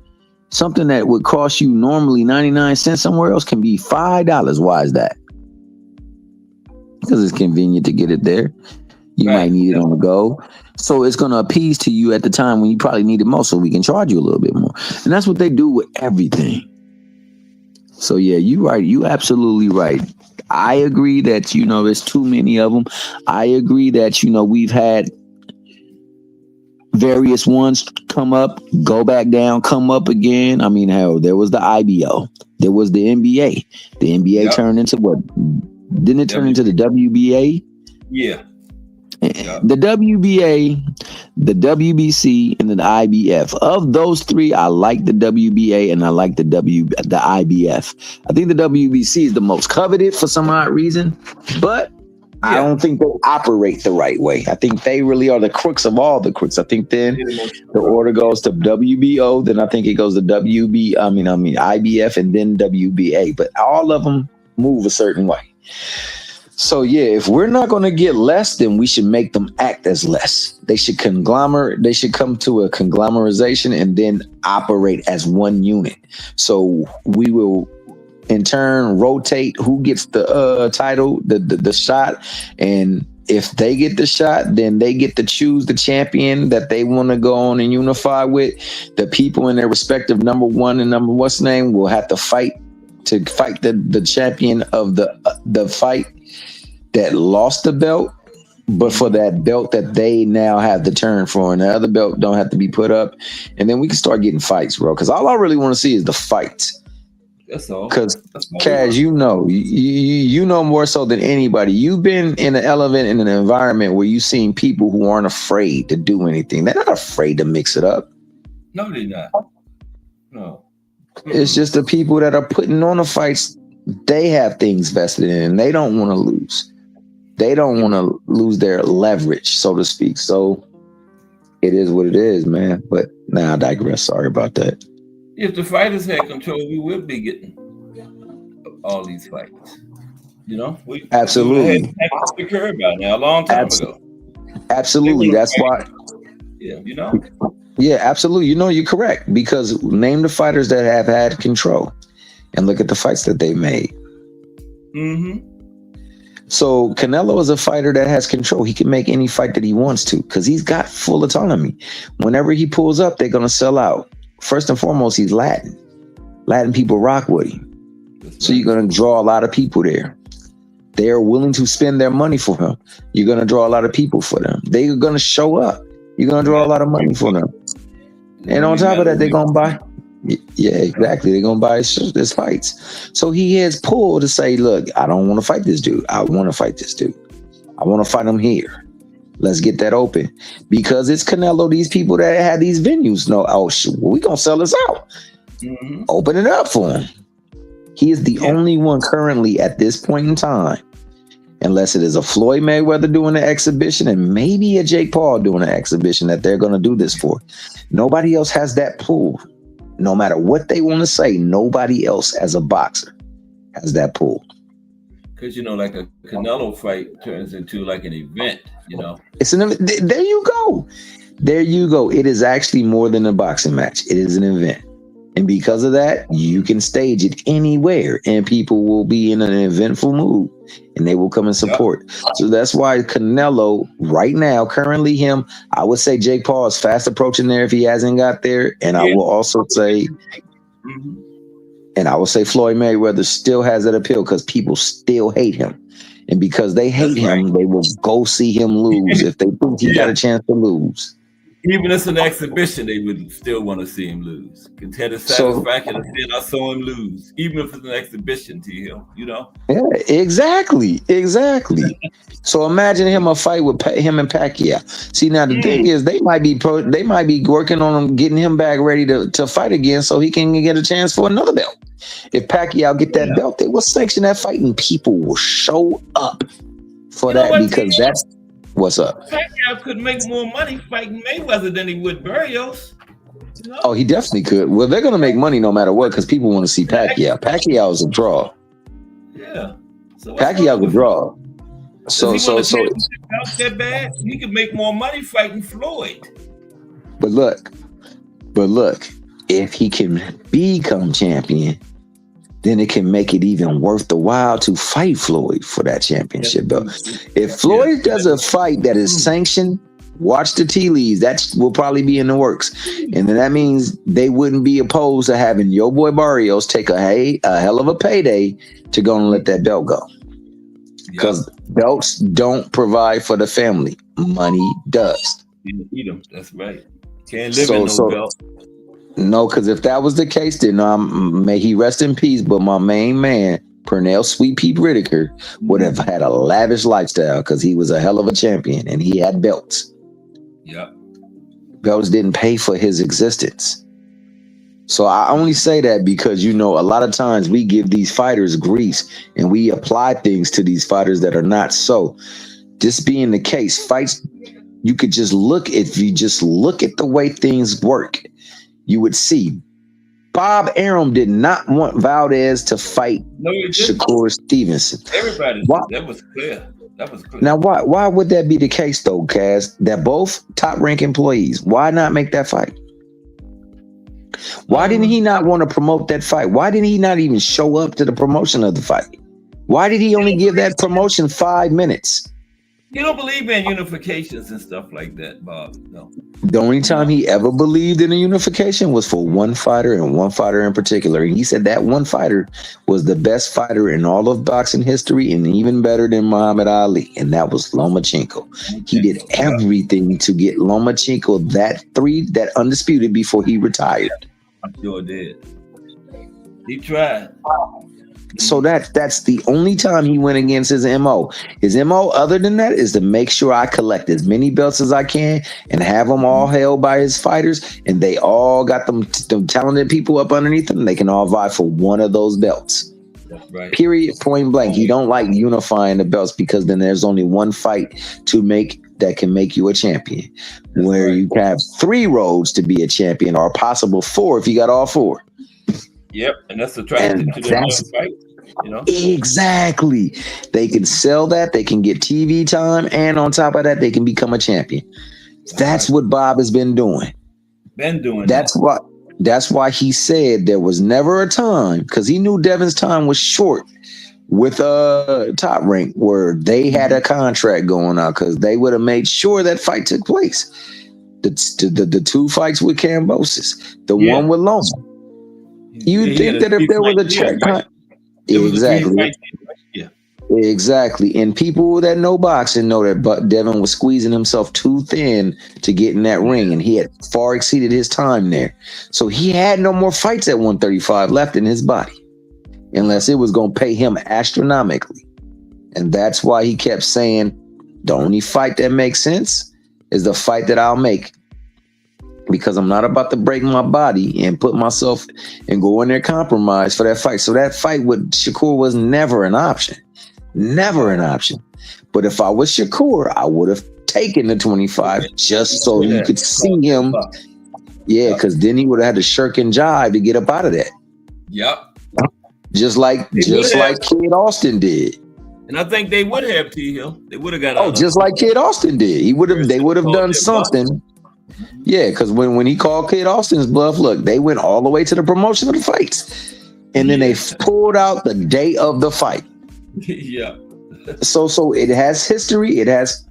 something that would cost you normally 99 cents somewhere else can be $5. Why is that? Because it's convenient to get it there. You Right. might need it on the go. So it's going to appease to you at the time when you probably need it most, so we can charge you a little bit more. And that's what they do with everything. So yeah, you right. You absolutely right. I agree that, there's too many of them. I agree that, we've had various ones come up, go back down, come up again. I mean, hell, there was the IBO. There was the NBA. The NBA Yep. turned into what? Didn't it turn into the WBA? Yeah. Yep. The WBA, the WBC, and the IBF. Of those three, I like the WBA and I like the IBF. I think the WBC is the most coveted for some odd reason, but I don't think they operate the right way. I think they really are the crooks of all the crooks. I think then the order goes to WBO, then I think it goes to IBF, and then WBA. But all of them move a certain way. So yeah, if we're not going to get less, then we should make them act as less. They should conglomerate. They should come to a conglomerization and then operate as one unit. So we will, in turn, rotate who gets the title, the shot, and if they get the shot, then they get to choose the champion that they want to go on and unify with. The people in their respective number one and number what's name will have to fight the champion of the fight that lost the belt, but for that belt that they now have the turn for, and the other belt don't have to be put up, and then we can start getting fights, bro. Because all I really want to see is the fights. That's all. Because Kaz, you know more so than anybody. You've been in an element, in an environment where you've seen people who aren't afraid to do anything. They're not afraid to mix it up. No, they're not. No. It's just the people that are putting on the fights. They have things vested in, and they don't want to lose. They don't want to lose their leverage, so to speak. So it is what it is, man. But now I digress. Sorry about that. If the fighters had control, we would be getting all these fights. We Absolutely had the curve by now a long time ago. Absolutely. That's why. Yeah, Yeah, absolutely. You're correct, because name the fighters that have had control and look at the fights that they made. Mm-hmm. So Canelo is a fighter that has control. He can make any fight that he wants to because he's got full autonomy. Whenever he pulls up, they're going to sell out. First and foremost, he's Latin. Latin people rock with him. So you're going to draw a lot of people there. They're willing to spend their money for him. You're going to draw a lot of people for them. They're going to show up. You're going to draw a lot of money for them. And on top of that, they're going to buy. Yeah, exactly. They're going to buy his fights. So he has pull to say, look, I don't want to fight this dude. I want to fight this dude. I want to fight him here. Let's get that open. Because it's Canelo, these people that have these venues know, we're going to sell this out. Mm-hmm. Open it up for him. He is the only one currently at this point in time, unless it is a Floyd Mayweather doing an exhibition and maybe a Jake Paul doing an exhibition that they're going to do this for. Nobody else has that pull. No matter what they want to say, nobody else as a boxer has that pull. Because, like a Canelo fight turns into like an event, It's there you go. There you go. It is actually more than a boxing match. It is an event. And because of that, you can stage it anywhere and people will be in an eventful mood and they will come and support. Yep. So that's why Canelo right now, currently him, I would say Jake Paul is fast approaching there if he hasn't got there. And I will also say, and I will say Floyd Mayweather still has that appeal because people still hate him. And because they hate him, they will go see him lose if they think he got a chance to lose. Even if it's an exhibition, they would still want to see him lose. Content is satisfaction of seeing I saw him lose, even if it's an exhibition to him, Yeah, exactly. So imagine him a fight with him and Pacquiao. See, now the thing is, they might be working on him, getting him back ready to fight again, so he can get a chance for another belt. If Pacquiao get that belt, they will sanction that fight, and people will show up for that because that's. What's up? Pacquiao could make more money fighting Mayweather than he would Barrios. Oh, he definitely could. Well, they're gonna make money no matter what because people want to see Pacquiao. Pacquiao's a draw. Yeah. So what's wrong Pacquiao's a with him? draw. Does So he want so to so. championship out that bad? He could make more money fighting Floyd. But look. If he can become champion, then it can make it even worth the while to fight Floyd for that championship belt. If Floyd does a fight that is sanctioned, watch the tea leaves. That will probably be in the works. And then that means they wouldn't be opposed to having your boy Barrios take a hell of a payday to go and let that belt go. Because belts don't provide for the family. Money does. Eat them. That's right. Can't live in no belt. No, because if that was the case, then may he rest in peace. But my main man, Pernell Sweet Pea Whitaker, would have had a lavish lifestyle because he was a hell of a champion and he had belts. Yep. Belts didn't pay for his existence. So I only say that because, a lot of times we give these fighters grease and we apply things to these fighters that are not so. This being the case, fights, you could just look at the way things work. You would see Bob Arum did not want Valdez to fight Shakur Stevenson. Everybody, that was clear. Now, why would that be the case, though, Kaz? That both top-rank employees. Why not make that fight? Why didn't he not want to promote that fight? Why didn't he not even show up to the promotion of the fight? Why did he only give that promotion 5 minutes? You don't believe in unifications and stuff like that, Bob. No. The only time he ever believed in a unification was for one fighter and one fighter in particular. He said that one fighter was the best fighter in all of boxing history and even better than Muhammad Ali, and that was Lomachenko. He did everything to get Lomachenko that undisputed before he retired. I sure did. He tried. So that's the only time he went against his MO. His MO, other than that, is to make sure I collect as many belts as I can and have them all held by his fighters, and they all got them talented people up underneath them. They can all vie for one of those belts. That's right. Period. Point blank. He don't like unifying the belts because then there's only one fight to make that can make you a champion. Where you have 3 roads to be a champion, or possible 4 if you got all 4. Yep, and that's attractive to the fight. Exactly. They can sell that. They can get TV time, and on top of that, they can become a champion. That's what Bob has been doing. That's why he said there was never a time, because he knew Devin's time was short with Top Rank, where they had a contract going on, because they would have made sure that fight took place. The 2 fights with Cambosis, the one with Loma. You think that if there was a check time, exactly, and people that know boxing know that Devin was squeezing himself too thin to get in that ring, and he had far exceeded his time there. So he had no more fights at 135 left in his body, unless it was going to pay him astronomically. And that's why he kept saying, the only fight that makes sense is the fight that I'll make, because I'm not about to break my body and put myself and go in there compromise for that fight. So that fight with Shakur was never an option. Never an option. But if I was Shakur, I would have taken the 25 just so you could see him. Yeah, because then he would have had to shirk and jive to get up out of that. Yep. Just like Kid Austin did. And I think they would have, T Hill. They would have got out. Oh, just like Kid Austin did. They would have done something. Yeah, because when he called Kid Austin's bluff, look, they went all the way to the promotion of the fights, and then they pulled out the day of the fight. Yeah. So it has history. It has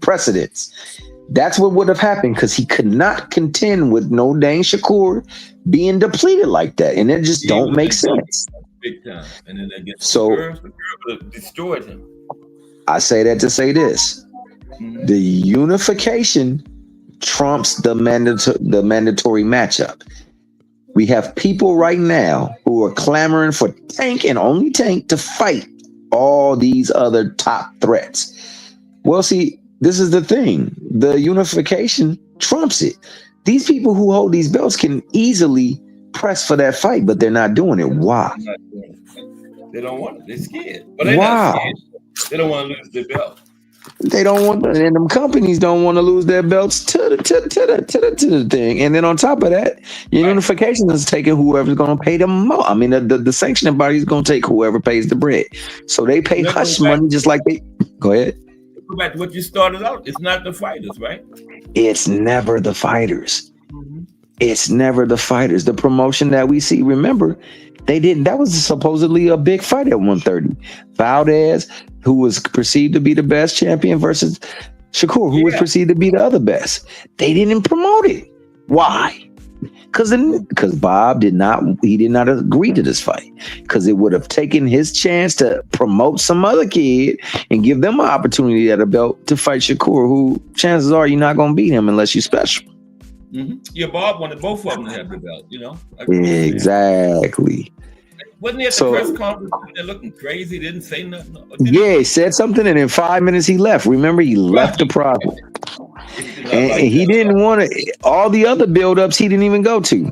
precedence. That's what would have happened, because he could not contend with no dang Shakur being depleted like that, and it just don't make sense. Big time, and then against Shakur would have destroyed him. I say that to say this. The unification trumps the mandatory matchup. We have people right now who are clamoring for Tank and only Tank to fight all these other top threats. Well, see, this is the thing. The unification trumps it. These people who hold these belts can easily press for that fight, but they're not doing it. Why? They don't want it. They're scared. But they're not scared. They don't want to lose their belt. They don't want, and them companies don't want to lose their belts to the thing. And then on top of that, your Right. unification is taking whoever's going to pay them more. I mean, the sanctioning body is going to take whoever pays the bread. So they pay And that goes hush back, money just like they. Go ahead. go back to what you started out. It's not the fighters, right? It's never the fighters. Hmm. It's never the fighters. The promotion that we see, remember, they didn't. That was supposedly a big fight at 130. Valdez, who was perceived to be the best champion, versus Shakur, who was Yeah. perceived to be the other best. They didn't promote it. Why? Because Bob did not. He did not agree to this fight. Because it would have taken his chance to promote some other kid and give them an opportunity at a belt to fight Shakur, who chances are you're not going to beat him unless you're special. Yeah, Bob wanted both of them to have the belt. I can understand. Exactly. Wasn't he at the So press conference? They're looking crazy. Didn't say nothing. yeah, he said something, and in 5 minutes he left. Remember, he left the problem, He did not and like he that. didn't want to. All the other build-ups he didn't even go to.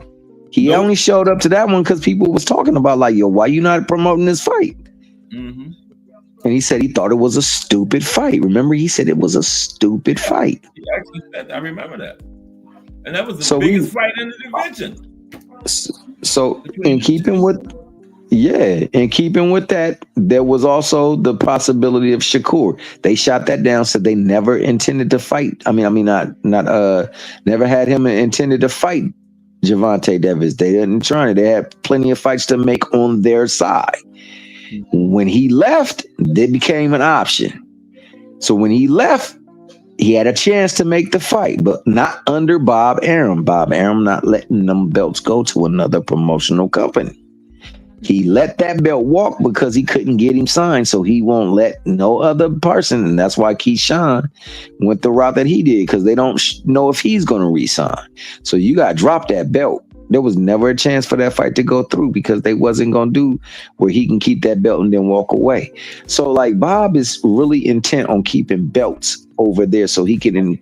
He Nope. only showed up to that one because people was talking about like, yo, why you not promoting this fight? Hmm. And he said he thought it was a stupid fight. Remember, he said it was a stupid fight. He actually said, I remember that. And that was the So biggest fight in the division. So Between in the keeping two. with in keeping with that, there was also the possibility of Shakur. They shot that down, said they never intended to fight. Never had him intended to fight Gervonta Davis. They didn't try it. They had plenty of fights to make on their side. When he left, they became an option. So when he left, he had a chance to make the fight, but not under Bob Arum. Bob Arum not letting them belts go to another promotional company. He let that belt walk because he couldn't get him signed, so he won't let no other person. And that's why Keyshawn went the route that he did, because they don't know if he's going to resign. So you got to drop that belt. There was never a chance for that fight to go through because they wasn't going to do where he can keep that belt and then walk away. So like Bob is really intent on keeping belts over there so he can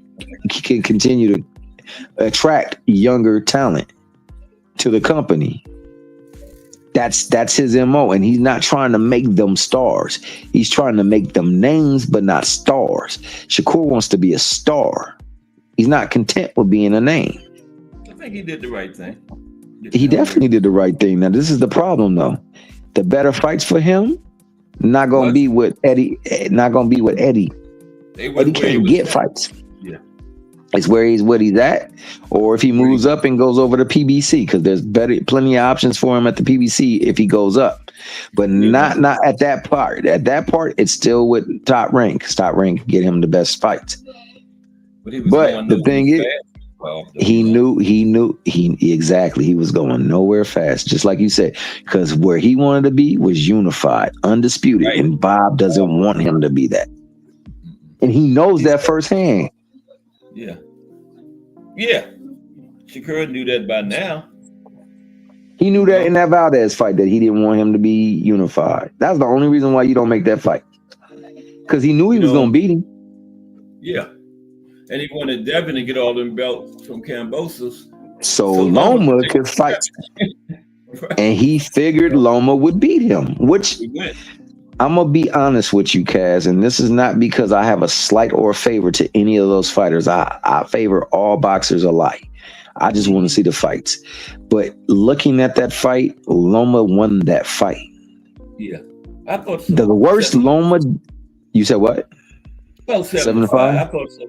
continue to attract younger talent to the company. That's his MO, and he's not trying to make them stars. He's trying to make them names, but not stars. Shakur wants to be a star. He's not content with being a name. I think he did the right thing. He definitely did the right thing. Now, this is the problem, though. The better fights for him not gonna be with Eddie. Not gonna be with Eddie. Eddie can't get fights. Yeah. It's where he's at, or if he moves up and goes over to PBC, because there's plenty of options for him at the PBC if he goes up, but not at that part. At that part, it's still with Top Rank. Top Rank can get him the best fights. But the thing is, he knew exactly he was going nowhere fast, just like you said, because where he wanted to be was unified, undisputed, and Bob doesn't want him to be that, and he knows that firsthand. Yeah. Shakur knew that by now. He knew that in that Valdez fight that he didn't want him to be unified. That's the only reason why you don't make that fight. Because he knew he was going to beat him. Yeah. And he wanted Devin to get all them belts from Kambosos. So Loma could fight. Right. And he figured Loma would beat him, which I'm going to be honest with you, Kaz, and this is not because I have a slight or a favor to any of those fighters. I favor all boxers alike. I just want to see the fights. But looking at that fight, Loma won that fight. Yeah. I thought so. The worst Loma, you said what? Well, 7-5. I thought so.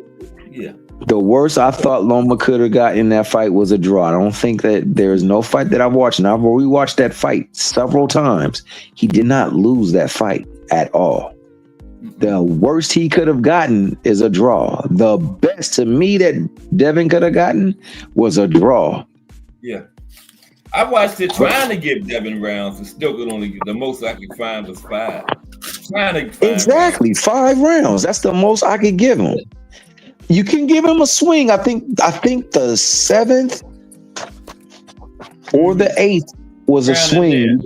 Yeah. The worst I thought Loma could have got in that fight was a draw. I don't think that there is no fight that I've watched, and I've rewatched that fight several times. He did not lose that fight at all. The worst he could have gotten is a draw. The best to me that Devin could have gotten was a draw. Yeah. I watched it trying to give Devin rounds and still could only get the most I could find was 5. Exactly, 5 rounds. That's the most I could give him. You can give him a swing. I think the 7th or the 8th was a swing.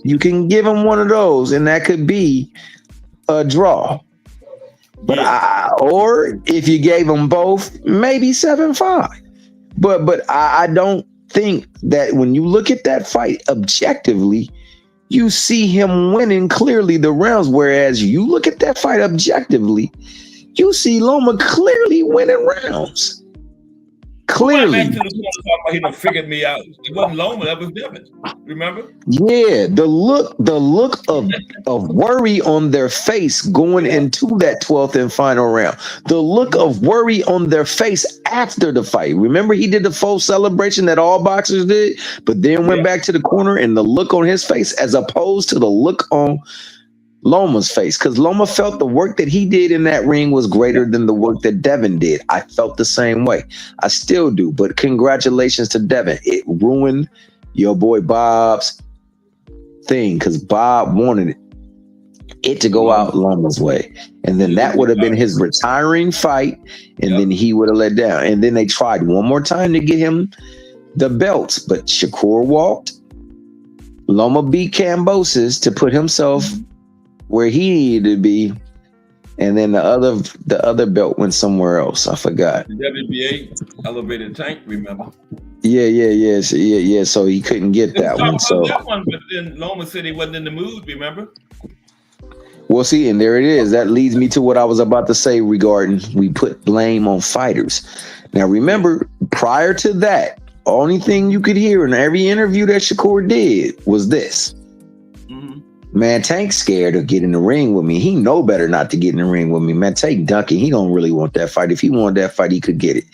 You can give him one of those, and that could be a draw. But or if you gave them both, maybe 7-5. But I don't think that when you look at that fight objectively, you see him winning clearly the rounds. Whereas you look at that fight objectively, you see Loma clearly winning rounds. Who went back Clearly. to the corner talking about he done figured me out? It wasn't Loma, that was Devin. Remember? Yeah, the look of worry on their face going into that 12th and final round. The look of worry on their face after the fight. Remember, he did the full celebration that all boxers did, but then went back to the corner, and the look on his face as opposed to the look on Loma's face, because Loma felt the work that he did in that ring was greater than the work that Devin did. I felt the same way. I still do, but congratulations to Devin. It ruined your boy Bob's thing because Bob wanted it to go out Loma's way. And then that would have been his retiring fight, and then he would have let down. And then they tried one more time to get him the belts, but Shakur walked. Loma beat Kambosos to put himself where he needed to be, and then the other belt went somewhere else. I forgot. The WBA elevated tank, remember? Yeah. So he couldn't get that one. So that one, but then Loma said he wasn't in the mood. Remember? Well, see, and there it is. That leads me to what I was about to say regarding we put blame on fighters. Now, remember, prior to that, only thing you could hear in every interview that Shakur did was this. Man, Tank's scared to get in the ring with me. He know better not to get in the ring with me. Man, Tank Duncan, he don't really want that fight. If he wanted that fight, he could get it.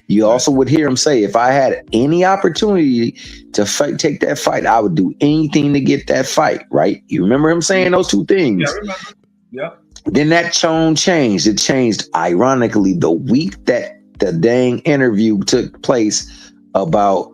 You also would hear him say, if I had any opportunity to take that fight, I would do anything to get that fight, right? You remember him saying those two things? Yeah, I remember. Yeah. Then that tone changed. It changed, ironically, the week that the dang interview took place about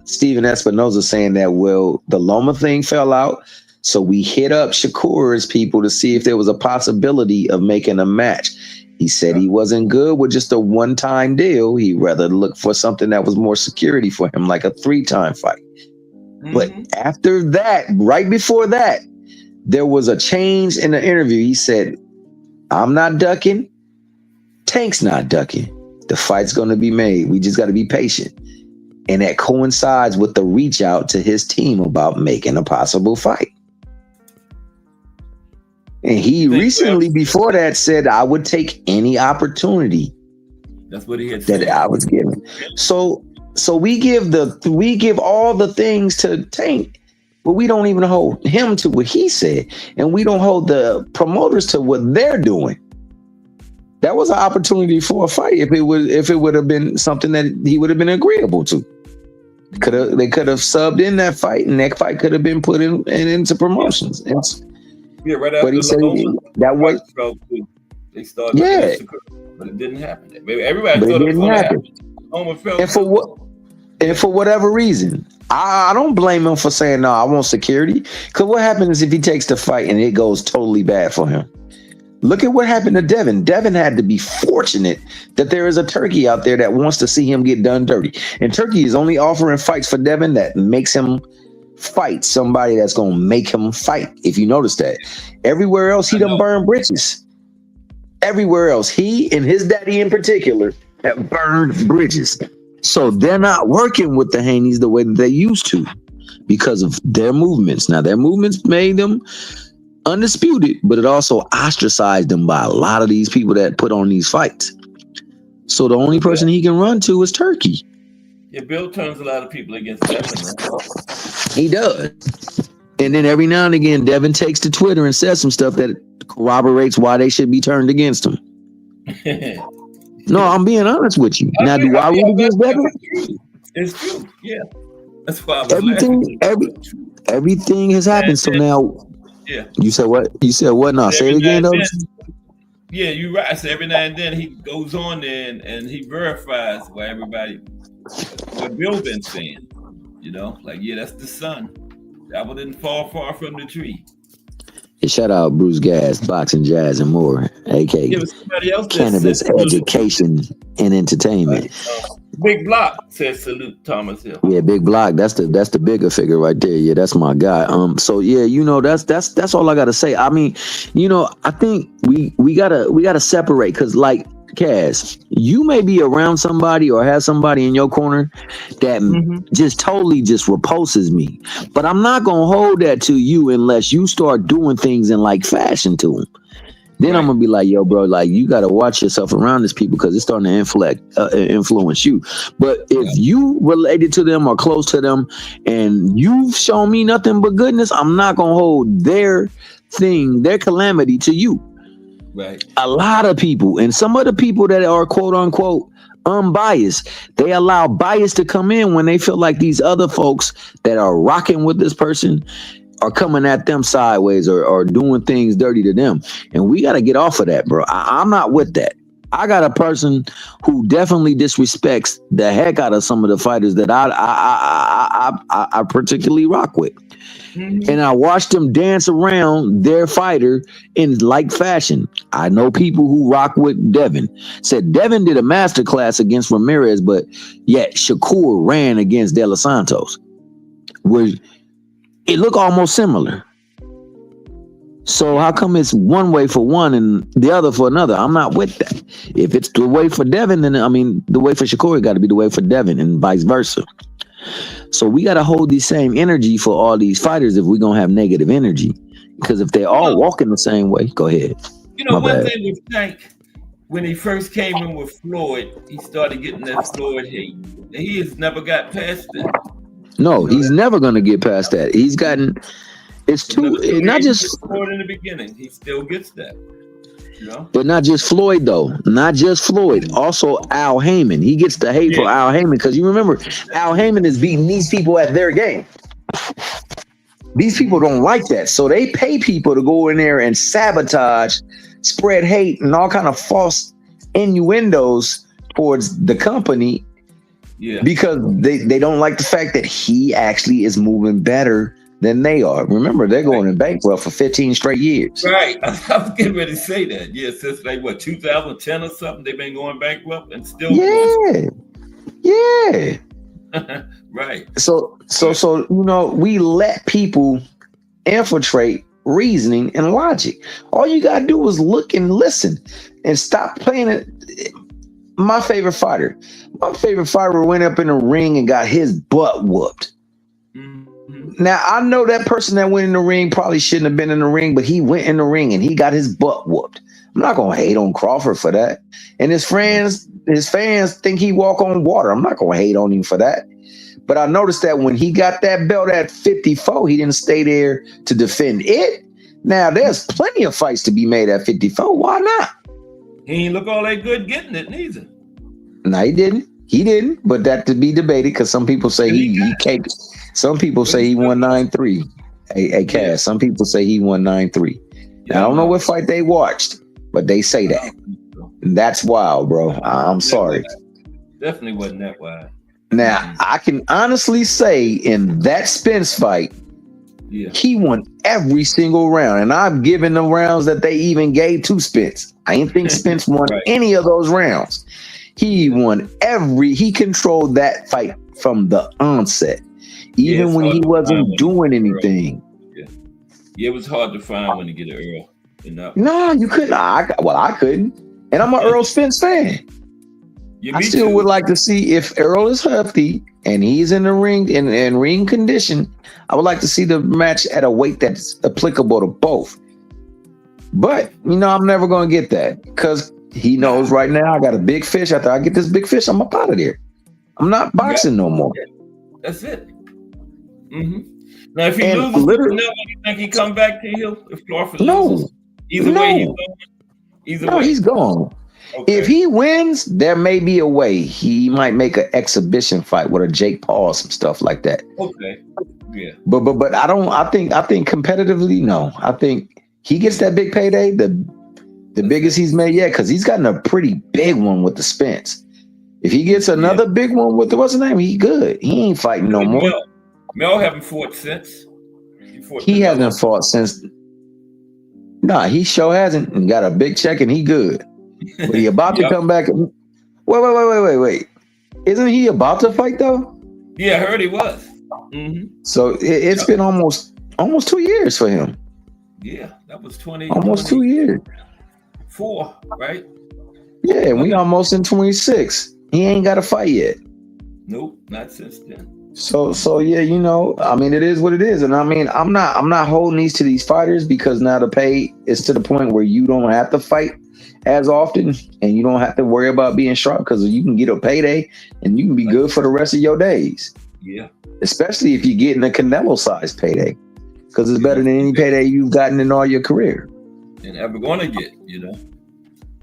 Steven Espinoza saying that, well, the Loma thing fell out. So we hit up Shakur's people to see if there was a possibility of making a match. He said he wasn't good with just a one-time deal. He'd rather look for something that was more security for him, like a 3-time fight. But after that, right before that, there was a change in the interview. He said, I'm not ducking. Tank's not ducking. The fight's going to be made. We just got to be patient. And that coincides with the reach out to his team about making a possible fight. And he recently, before that, said, I would take any opportunity. That's what he had said. That I was given. So we give all the things to Tank, but we don't even hold him to what he said. And we don't hold the promoters to what they're doing. That was an opportunity for a fight if it would have been something that he would have been agreeable to. They could have subbed in that fight, and that fight could have been put into promotions. Yeah, right after that was they started. Yeah, but it didn't happen. Maybe everybody thought it was going to happen. And for whatever reason, I don't blame him for saying no. I want security. Because what happens if he takes the fight and it goes totally bad for him? Look at what happened to Devin. Devin had to be fortunate that there is a turkey out there that wants to see him get done dirty. And Turkey is only offering fights for Devin that makes him fight somebody that's going to make him fight. If you notice that. Everywhere else, he done burned bridges. Everywhere else, he and his daddy in particular have burned bridges. So they're not working with the Haneys the way that they used to because of their movements. Now, their movements made them undisputed, but it also ostracized them by a lot of these people that put on these fights. So the only person he can run to is Turkey. Yeah, Bill turns a lot of people against Devin. Right? He does. And then every now and again, Devin takes to Twitter and says some stuff that corroborates why they should be turned against him. No, I'm being honest with you. Now, do I root against Devin? It's true. Yeah. That's why I was everything has happened. So now, yeah. You said what? You said what? Now, say it again, though. Yeah, you're right. I said every now and then he goes on there and he verifies what Bill been saying. You know, like, yeah, that's the sun. That one didn't fall far from the tree. Hey, shout out Bruce Gas, Boxing, Jazz, and more, aka Cannabis Education and Entertainment. Big Block says salute Thomas Hill. Yeah, Big Block. That's the bigger figure right there. Yeah, that's my guy. So yeah, you know, that's all I gotta say. I mean, you know, I think we gotta separate, because like Kaz, you may be around somebody or have somebody in your corner that just totally just repulses me, but I'm not gonna hold that to you unless you start doing things in like fashion to them. Then I'm Right. gonna be like, yo, bro, like you gotta watch yourself around these people because it's starting to influence you. But Yeah. if you related to them or close to them, and you've shown me nothing but goodness, I'm not gonna hold their calamity to you. Right. A lot of people, and some of the people that are quote unquote unbiased, they allow bias to come in when they feel like these other folks that are rocking with this person are coming at them sideways or doing things dirty to them. And we got to get off of that, bro. I'm not with that. I got a person who definitely disrespects the heck out of some of the fighters that I particularly rock with. And I watched them dance around their fighter in like fashion. I know people who rock with Devin. Said Devin did a master class against Ramirez, but yet Shakur ran against De Los Santos, where it looked almost similar. So how come it's one way for one and the other for another? I'm not with that. If it's the way for Devin, then the way for Shakur got to be the way for Devin, and vice versa. So we got to hold the same energy for all these fighters if we're gonna have negative energy. Because if they all walking the same way, go ahead. My One bad. thing with Tank, when he first came in with Floyd, he started getting that Floyd hate. And he has never got past that. No, he's That? never gonna get past that. He's gotten. It's too. Not just Floyd in the beginning. He still gets that. But not just Floyd though. Not just Floyd. Also Al Heyman. He gets the hate for Al Heyman because you remember Al Heyman is beating these people at their game. These people don't like that, so they pay people to go in there and sabotage, spread hate, and all kind of false innuendos towards the company. Yeah. Because they don't like the fact that he actually is moving better than they are. Remember, they're going in bankrupt for 15 straight years. Right. I was getting ready to say that. Yeah, since like 2010 or something, they've been going bankrupt and still Yeah. Right. So we let people infiltrate reasoning and logic. All you gotta do is look and listen and stop playing it. My favorite fighter went up in the ring and got his butt whooped. Now, I know that person that went in the ring probably shouldn't have been in the ring, but he went in the ring and he got his butt whooped. I'm not going to hate on Crawford for that. And his fans think he walk on water. I'm not going to hate on him for that. But I noticed that when he got that belt at 54, he didn't stay there to defend it. Now, there's plenty of fights to be made at 54. Why not? He ain't look all that good getting it neither. No, he didn't. But that to be debated because some people say he caked. Some people say he won 9-3. Hey, Cass. Some people say he won 9-3. I don't know what fight they watched, but they say that. And that's wild, bro. I'm sorry. Definitely wasn't that wild. Now, I can honestly say in that Spence fight, he won every single round. And I've given the rounds that they even gave to Spence. I ain't think Spence won any of those rounds. He won he controlled that fight from the onset. Even when he wasn't doing anything. Yeah, it was hard to find when to get an Earl. No, you couldn't. I couldn't. And I'm an Earl Spence fan. I still would like to see if Earl is healthy and he's in the ring in ring condition. I would like to see the match at a weight that's applicable to both. But, I'm never going to get that because he knows right now I got a big fish. After I get this big fish, I'm up out of there. I'm not boxing no more. That's it. Now, if he loses, you think he come back to you? If Crawford loses? Either way, he's gone. He's gone. Okay. If he wins, there may be a way. He might make an exhibition fight with a Jake Paul, some stuff like that. Okay. Yeah. But I think competitively, no. I think he gets that big payday, the biggest he's made yet, because he's gotten a pretty big one with the Spence. If he gets another big one with what's his name, he good. He ain't fighting no more. Mel haven't fought since. He hasn't fought since. Nah, he sure hasn't. And got a big check and he good. But he about to come back. Wait. Isn't he about to fight though? Yeah, I heard he was. So it's been almost 2 years for him. Yeah, that was 20. Almost 2 years. 4, right? Yeah, we almost in 26. He ain't got a fight yet. Nope, not since then. So yeah, I mean, it is what it is, and I mean, I'm not holding these to these fighters because now the pay is to the point where you don't have to fight as often, and you don't have to worry about being sharp because you can get a payday and you can be Like, good for the rest of your days. yeah, Especially if you're getting a Canelo sized payday, because it's yeah, better that's than the any big payday you've gotten in all your career and ever gonna get,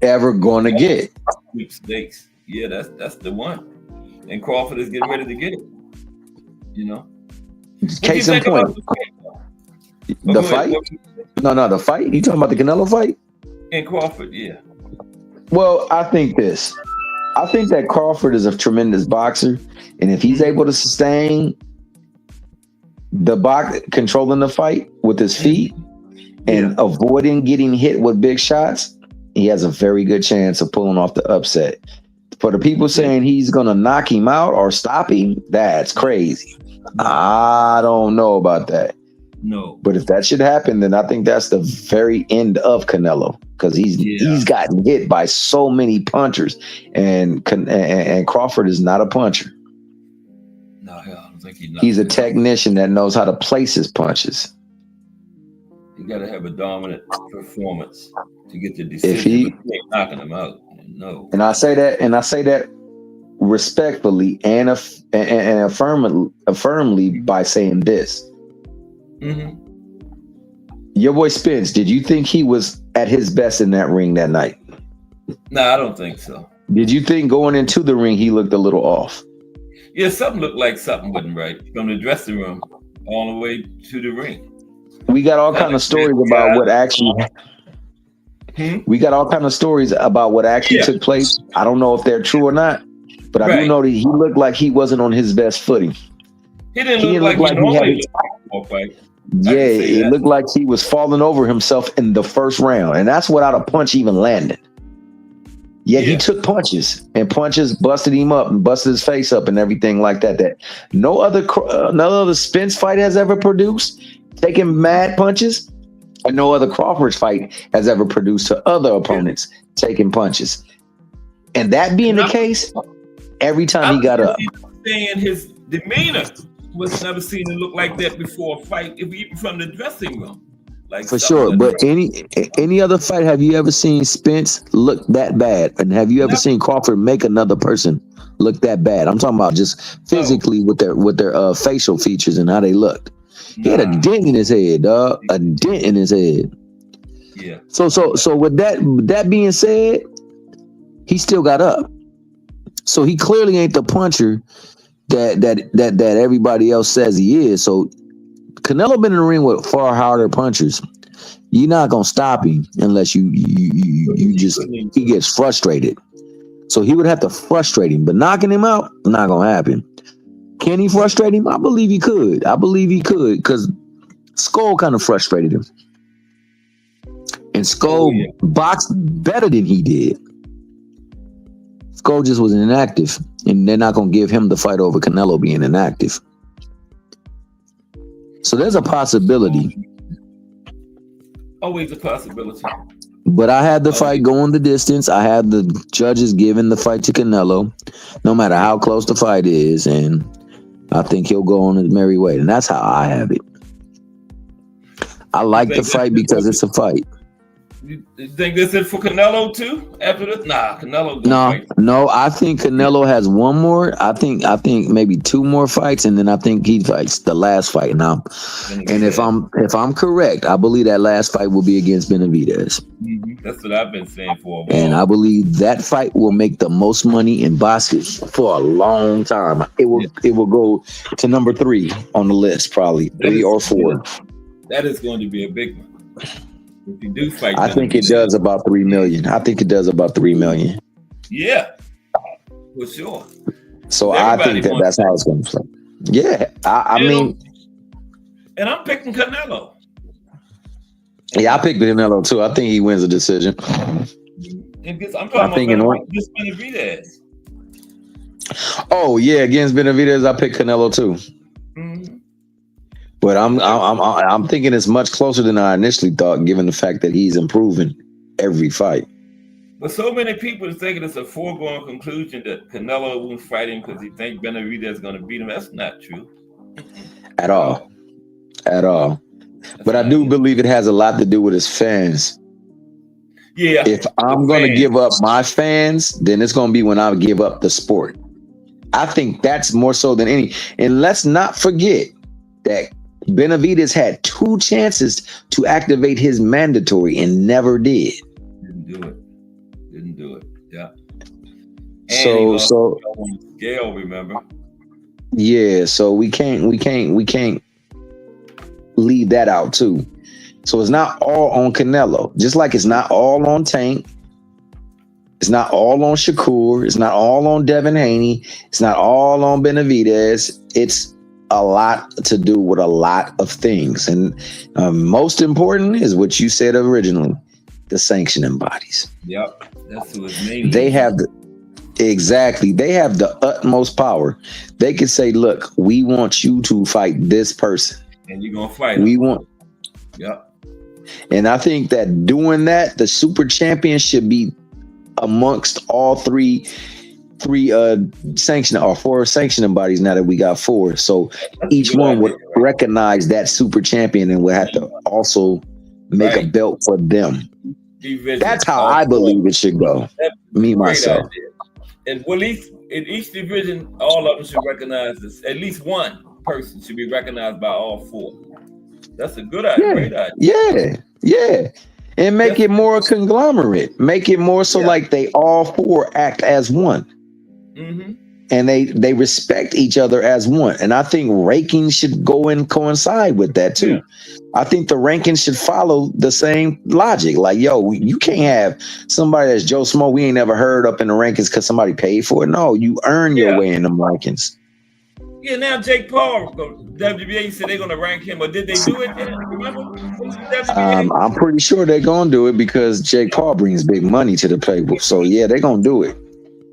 ever going to get. sweepstakes. Yeah, that's the one. And Crawford is getting ready to get it. You know, what do you Case in think about point, the fight? Oh, the go ahead. fight. No, the fight. You talking about the Canelo fight? And Crawford, yeah, Well, I think this. I think that Crawford is a tremendous boxer, and if he's hmm able to sustain the box, controlling the fight with his feet hmm yeah, and avoiding getting hit with big shots, he has a very good chance of pulling off the upset. For the people yeah. saying he's gonna knock him out or stop him, that's crazy. No, I don't know about that. no, But if that should happen, then I think that's the very end of Canelo because yeah, he's gotten hit by so many punchers, and Crawford is not a puncher. no, hell, I don't think he knocks He's a him out. technician that knows how to place his punches. You got to have a dominant performance to get the If decision, but he you ain't knocking him out. No. and I say that respectfully and affirmably by saying this. hmm Your boy Spence, did you think he was at his best in that ring that night? No, I don't think so. Did you think going into the ring he looked a little off? Yeah, something looked like something wasn't right from the dressing room all the way to the ring. We got all Not kind like of that stories about guy. what actually Hmm? we got all kind of stories about what actually Yeah, took place. I don't know if they're true or not, but I do right. know that he looked like he wasn't on his best footing. He didn't He look didn't look like he like he had normally it. looked for a fight. I Yeah, can say it that. looked like he was falling over himself in the first round, and that's without a punch even landing. Yet he Yeah. took punches, and punches busted him up and busted his face up and everything like that. That no other Spence fight has ever produced, taking mad punches, and no other Crawford fight has ever produced to other Yeah. opponents taking punches. And that being And the case, every time I he was got just up, even saying his demeanor was never seen to look like that before a fight, if even from the dressing room. Like for something sure. wasn't But right. any other fight, have you ever seen Spence look that bad? And have you ever Never. seen Crawford make another person look that bad? I'm talking about just No. physically with their facial features and how they looked. He had a Nah. dent in his head, dog. A dent in his head. Yeah. So I so know. so with that being said, he still got up. So he clearly ain't the puncher that everybody else says he is. So Canelo been in the ring with far harder punchers. You're not gonna stop him unless you He just couldn't even he do it. gets frustrated. So he would have to frustrate him, but knocking him out not gonna happen. Can he Right. frustrate him? I believe he could. I believe he could because Skull kind of frustrated him, and Oh Skull yeah. boxed better than he did. Skull just was inactive, and they're not gonna give him the fight over Canelo being inactive. So there's a possibility. Always a possibility. But I had the fight Always. going the distance. I had the judges giving the fight to Canelo, no matter how close the fight is, and I think he'll go on his merry way. And that's how I have it. I You like the think that's fight it for because it's a fight. you think that's it for Canelo too? After this? Nah, Canelo's gonna No, fight. no, I think Canelo has one more. I think maybe two more fights, and then I think he fights the last fight. Now, and if Benavidez. I'm correct, I believe that last fight will be against Benavidez. That's what I've been saying for a And I while. believe that fight will make the most money in boxing for a long time. It will Yeah, it will go to number 3 on the list, probably that 3 is or 4. that is going to be a big one. If you do fight I think it Benavidez, does about 3 million. I think it does about 3 million. yeah, for sure. So Because I everybody think that wants that's how that. it's going to play. Yeah, I You know, mean, and I'm picking Canelo. yeah, I picked Canelo too. I think he wins the decision. And I'm I talking think in about one. Benavidez. Oh yeah, against Benavidez, I picked Canelo too. Mm-hmm. But I'm Yeah, I'm I'm I'm thinking it's much closer than I initially thought, given the fact that he's improving every fight. But so many people are thinking it's a foregone conclusion that Canelo won't fight him because he thinks Benavidez is going to beat him. That's not true At at all. all. At all. That's But I not do it. believe it has a lot to do with his fans. Yeah, If I'm the going to fans. give up my fans, then it's going to be when I give up the sport. I think that's more so than any. And let's not forget that Benavidez had 2 chances to activate his mandatory and never did. Didn't do it. Didn't do it. Yeah. And he So lost so on the scale, remember? yeah, so we can't leave that out too. So it's not all on Canelo. Just like it's not all on Tank. It's not all on Shakur. It's not all on Devin Haney. It's not all on Benavidez. It's a lot to do with a lot of things. And most important is what you said originally, the sanctioning bodies. Yep. That's who it's mainly. They have they have the utmost power. They can say, look, we want you to fight this person. And you're going to fight We him. want, Yep. and I think that doing that, the super champion should be amongst all three sanctioning or 4 sanctioning bodies now that we got 4. So That's a each good one would idea, right? recognize that super champion and would have to also make a Right. belt for them. Division. That's how all I 4. believe it should go. That's Me a great myself. idea. And well, in each division, all of them should recognize this. At least one person should be recognized by all 4. That's a good idea. Yeah. Great idea. Yeah. And make Yes. it more conglomerate. Make it more so Yeah. like they all 4 act as one. Mm-hmm. And they respect each other as one. And I think rankings should go and coincide with that too. Yeah. I think the rankings should follow the same logic. Like, yo, you can't have somebody that's Joe Smo we ain't never heard up in the rankings because somebody paid for it. No, you earn your Yeah. way in them rankings. Yeah, now Jake Paul, WBA said they're going to rank him, or did they do it yet? Remember? WBA? I'm pretty sure they're gonna do it because Jake Paul brings big money to the table. So yeah, they're gonna do it.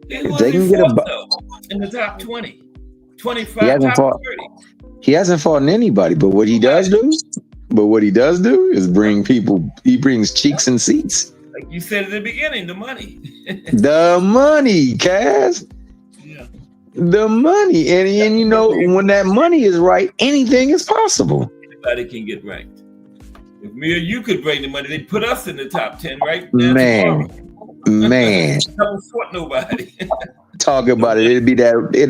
He If was they can get a, in the top 20, 25, he hasn't top fought. 30. He hasn't fought anybody, but what he does do is bring people. He brings cheeks and seats. Like you said at the beginning, the money. The money, Cass. Yeah. The money, and you know when that money is right, anything is possible. Anybody can get ranked. If me or you could bring the money, they'd put us in the top 10 right now. Man, Don't sweat nobody. talk about it. It'll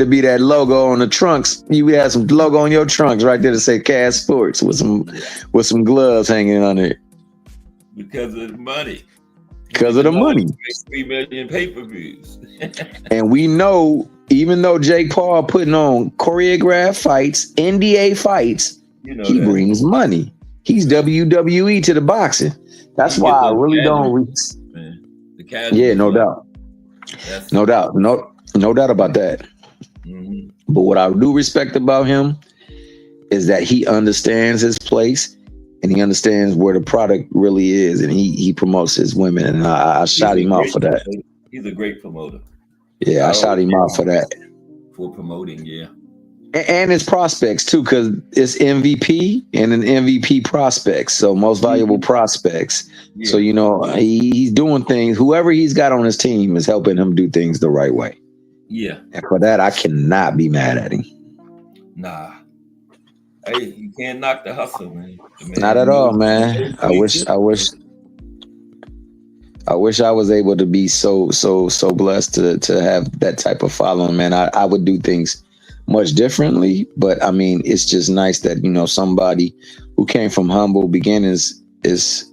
be that logo on the trunks. You would have some logo on your trunks right there to say Cass Sports with some gloves hanging on it. Because of the money. Because of the money. 3 million pay-per-views. And we know, even though Jake Paul putting on choreographed fights, NDA fights, You know he that. brings money. He's WWE to the boxing. That's He why gets I those really don't. Man. The casual Yeah, no money. doubt. That's No doubt. No doubt about that. Mhm. But what I do respect about him is that he understands his place and he understands where the product really is, and he promotes his women. And I shot He's a him out great for that. promoter. He's a great promoter Yeah, I shot him out for that. for promoting. Yeah. And his prospects too, because it's MVP and an MVP prospects, so most valuable prospects. Yeah. So you know he's doing things. Whoever he's got on his team is helping him do things the right way, Yeah. and for that I cannot be mad at him. Nah. Hey, you can't knock the hustle, man. Not at all, man. I wish I was able to be so blessed to have that type of following, man. I would do things much differently, but I mean, it's just nice that, you know, somebody who came from humble beginnings is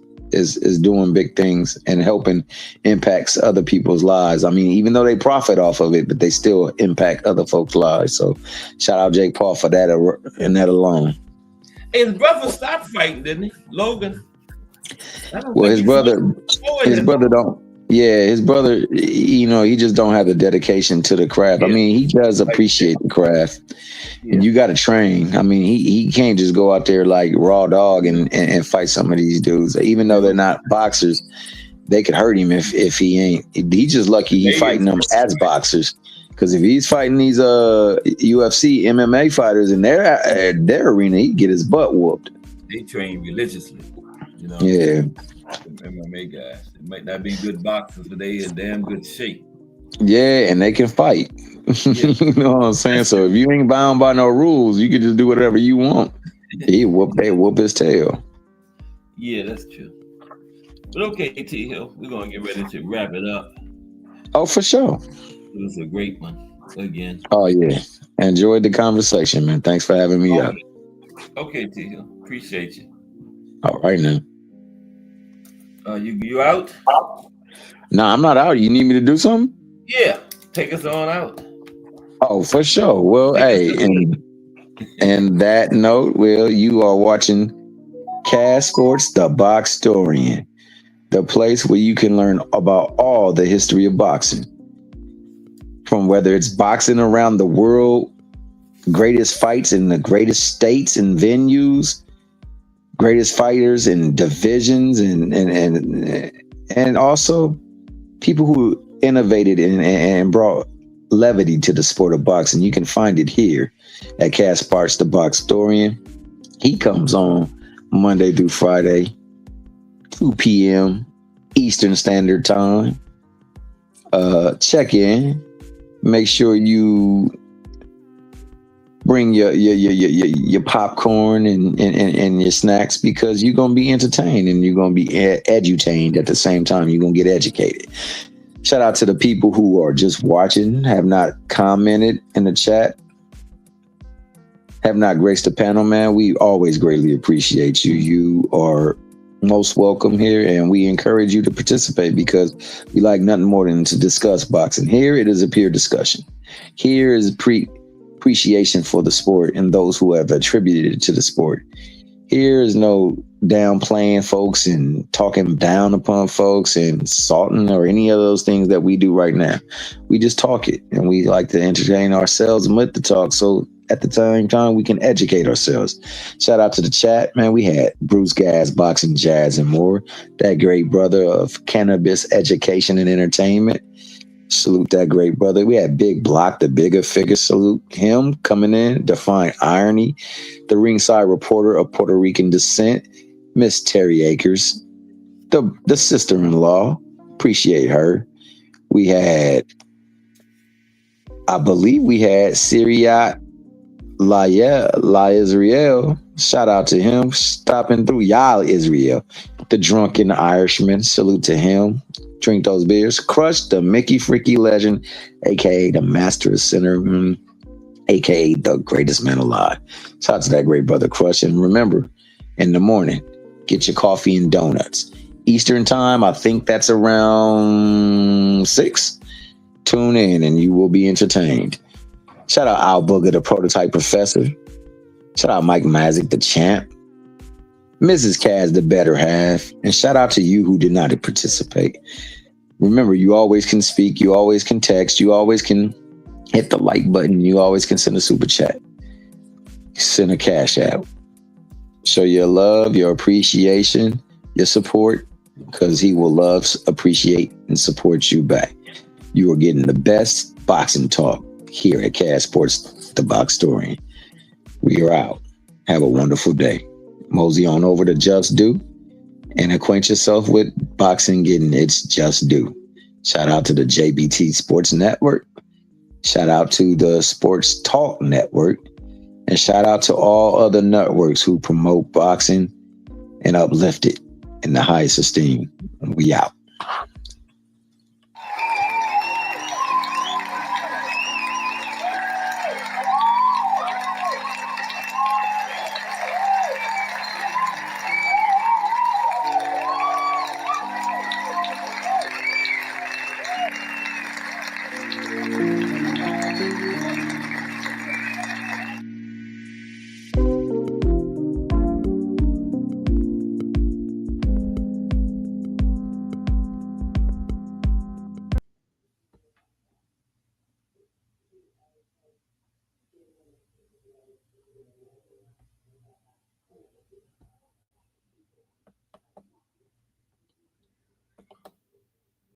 doing big things and helping impacts other people's lives. I mean, even though they profit off of it, but they still impact other folks' lives. So shout out Jake Paul for that and that alone. Hey, his brother stopped fighting, didn't he? Logan. Well, his brother don't. Yeah, his brother, you know, he just don't have the dedication to the craft. Yeah. I mean, he does appreciate the craft, and you got to train. I mean, he can't just go out there like raw dog and fight some of these dudes. Even though they're not boxers, they could hurt him if he ain't. He's just lucky he fighting them as boxers. Because if he's fighting these UFC MMA fighters in their arena, he'd get his butt whooped. They train religiously. You know, Yeah, them MMA guys. They might not be good boxers, but they in damn good shape. yeah, and they can fight. Yeah, You know what I'm saying? that's So true. if you ain't bound by no rules, you can just do whatever you want. They whoop his tail. Yeah, that's true. But okay, T Hill, we're gonna get ready to wrap it up. Oh, for sure. It was a great one again. Oh yeah. Enjoyed the conversation, man. Thanks for having me up. Okay, okay, T Hill, appreciate you. All right now. You out? Nah, I'm not out. You need me to do something? Yeah, take us on out. Oh, for sure. Well, Take us to hey, the and that note, Will, you are watching Cast Sports, the Boxtorian, the place where you can learn about all the history of boxing, from whether it's boxing around the world, greatest fights in the greatest states and venues, greatest fighters and divisions, and also people who innovated and brought levity to the sport of boxing. You can find it here at Cass Parts, the Boxtorian. He comes on Monday through Friday, 2 p.m. Eastern Standard Time. Check in. Make sure you bring your popcorn and your snacks because you're gonna be entertained and you're gonna be edutained at the same time. You're gonna get educated. Shout out to the people who are just watching, have not commented in the chat, have not graced the panel, man. We always greatly appreciate you. You are most welcome here, and we encourage you to participate because we like nothing more than to discuss boxing. Here it is a peer discussion. Here is appreciation for the sport and those who have attributed it to the sport. Here is no downplaying folks and talking down upon folks and insulting or any of those things that we do right now. We just talk it and we like to entertain ourselves with the talk. So at the same time, we can educate ourselves. Shout out to the chat, man. We had Bruce Gas, Boxing, Jazz, and more. That great brother of cannabis education and entertainment. Salute that great brother. We had Big Block, the bigger figure. Salute him coming in. Define irony. The ringside reporter of Puerto Rican descent, Miss Terry Akers, the sister-in-law. Appreciate her. We had, I believe we had Syriat La Israel. Shout out to him. Stopping through. Y'all Israel. The drunken Irishman. Salute to him. Drink those beers. Crush the Mickey Freaky legend, aka the Master of Cinnamon, aka the greatest man alive. Shout out to that great brother Crush. And remember, in the morning, get your coffee and donuts. Eastern time, I think that's around 6. Tune in and you will be entertained. Shout out Al Booger, the prototype professor. Shout out Mike Mazik, the champ. Mrs. Kaz, the better half. And shout out to you who did not participate. Remember, you always can speak, you always can text, you always can hit the like button, you always can send a super chat, send a cash out. Show your love, your appreciation, your support, because he will love, appreciate, and support you back. You are getting the best boxing talk here at Cash Sports, the Boxtorian. We are out. Have a wonderful day. Mosey on over to Just Do and acquaint yourself with boxing getting its just due. Shout out to the JBT Sports Network. Shout out to the Sports Talk Network. And shout out to all other networks who promote boxing and uplift it in the highest esteem. We out.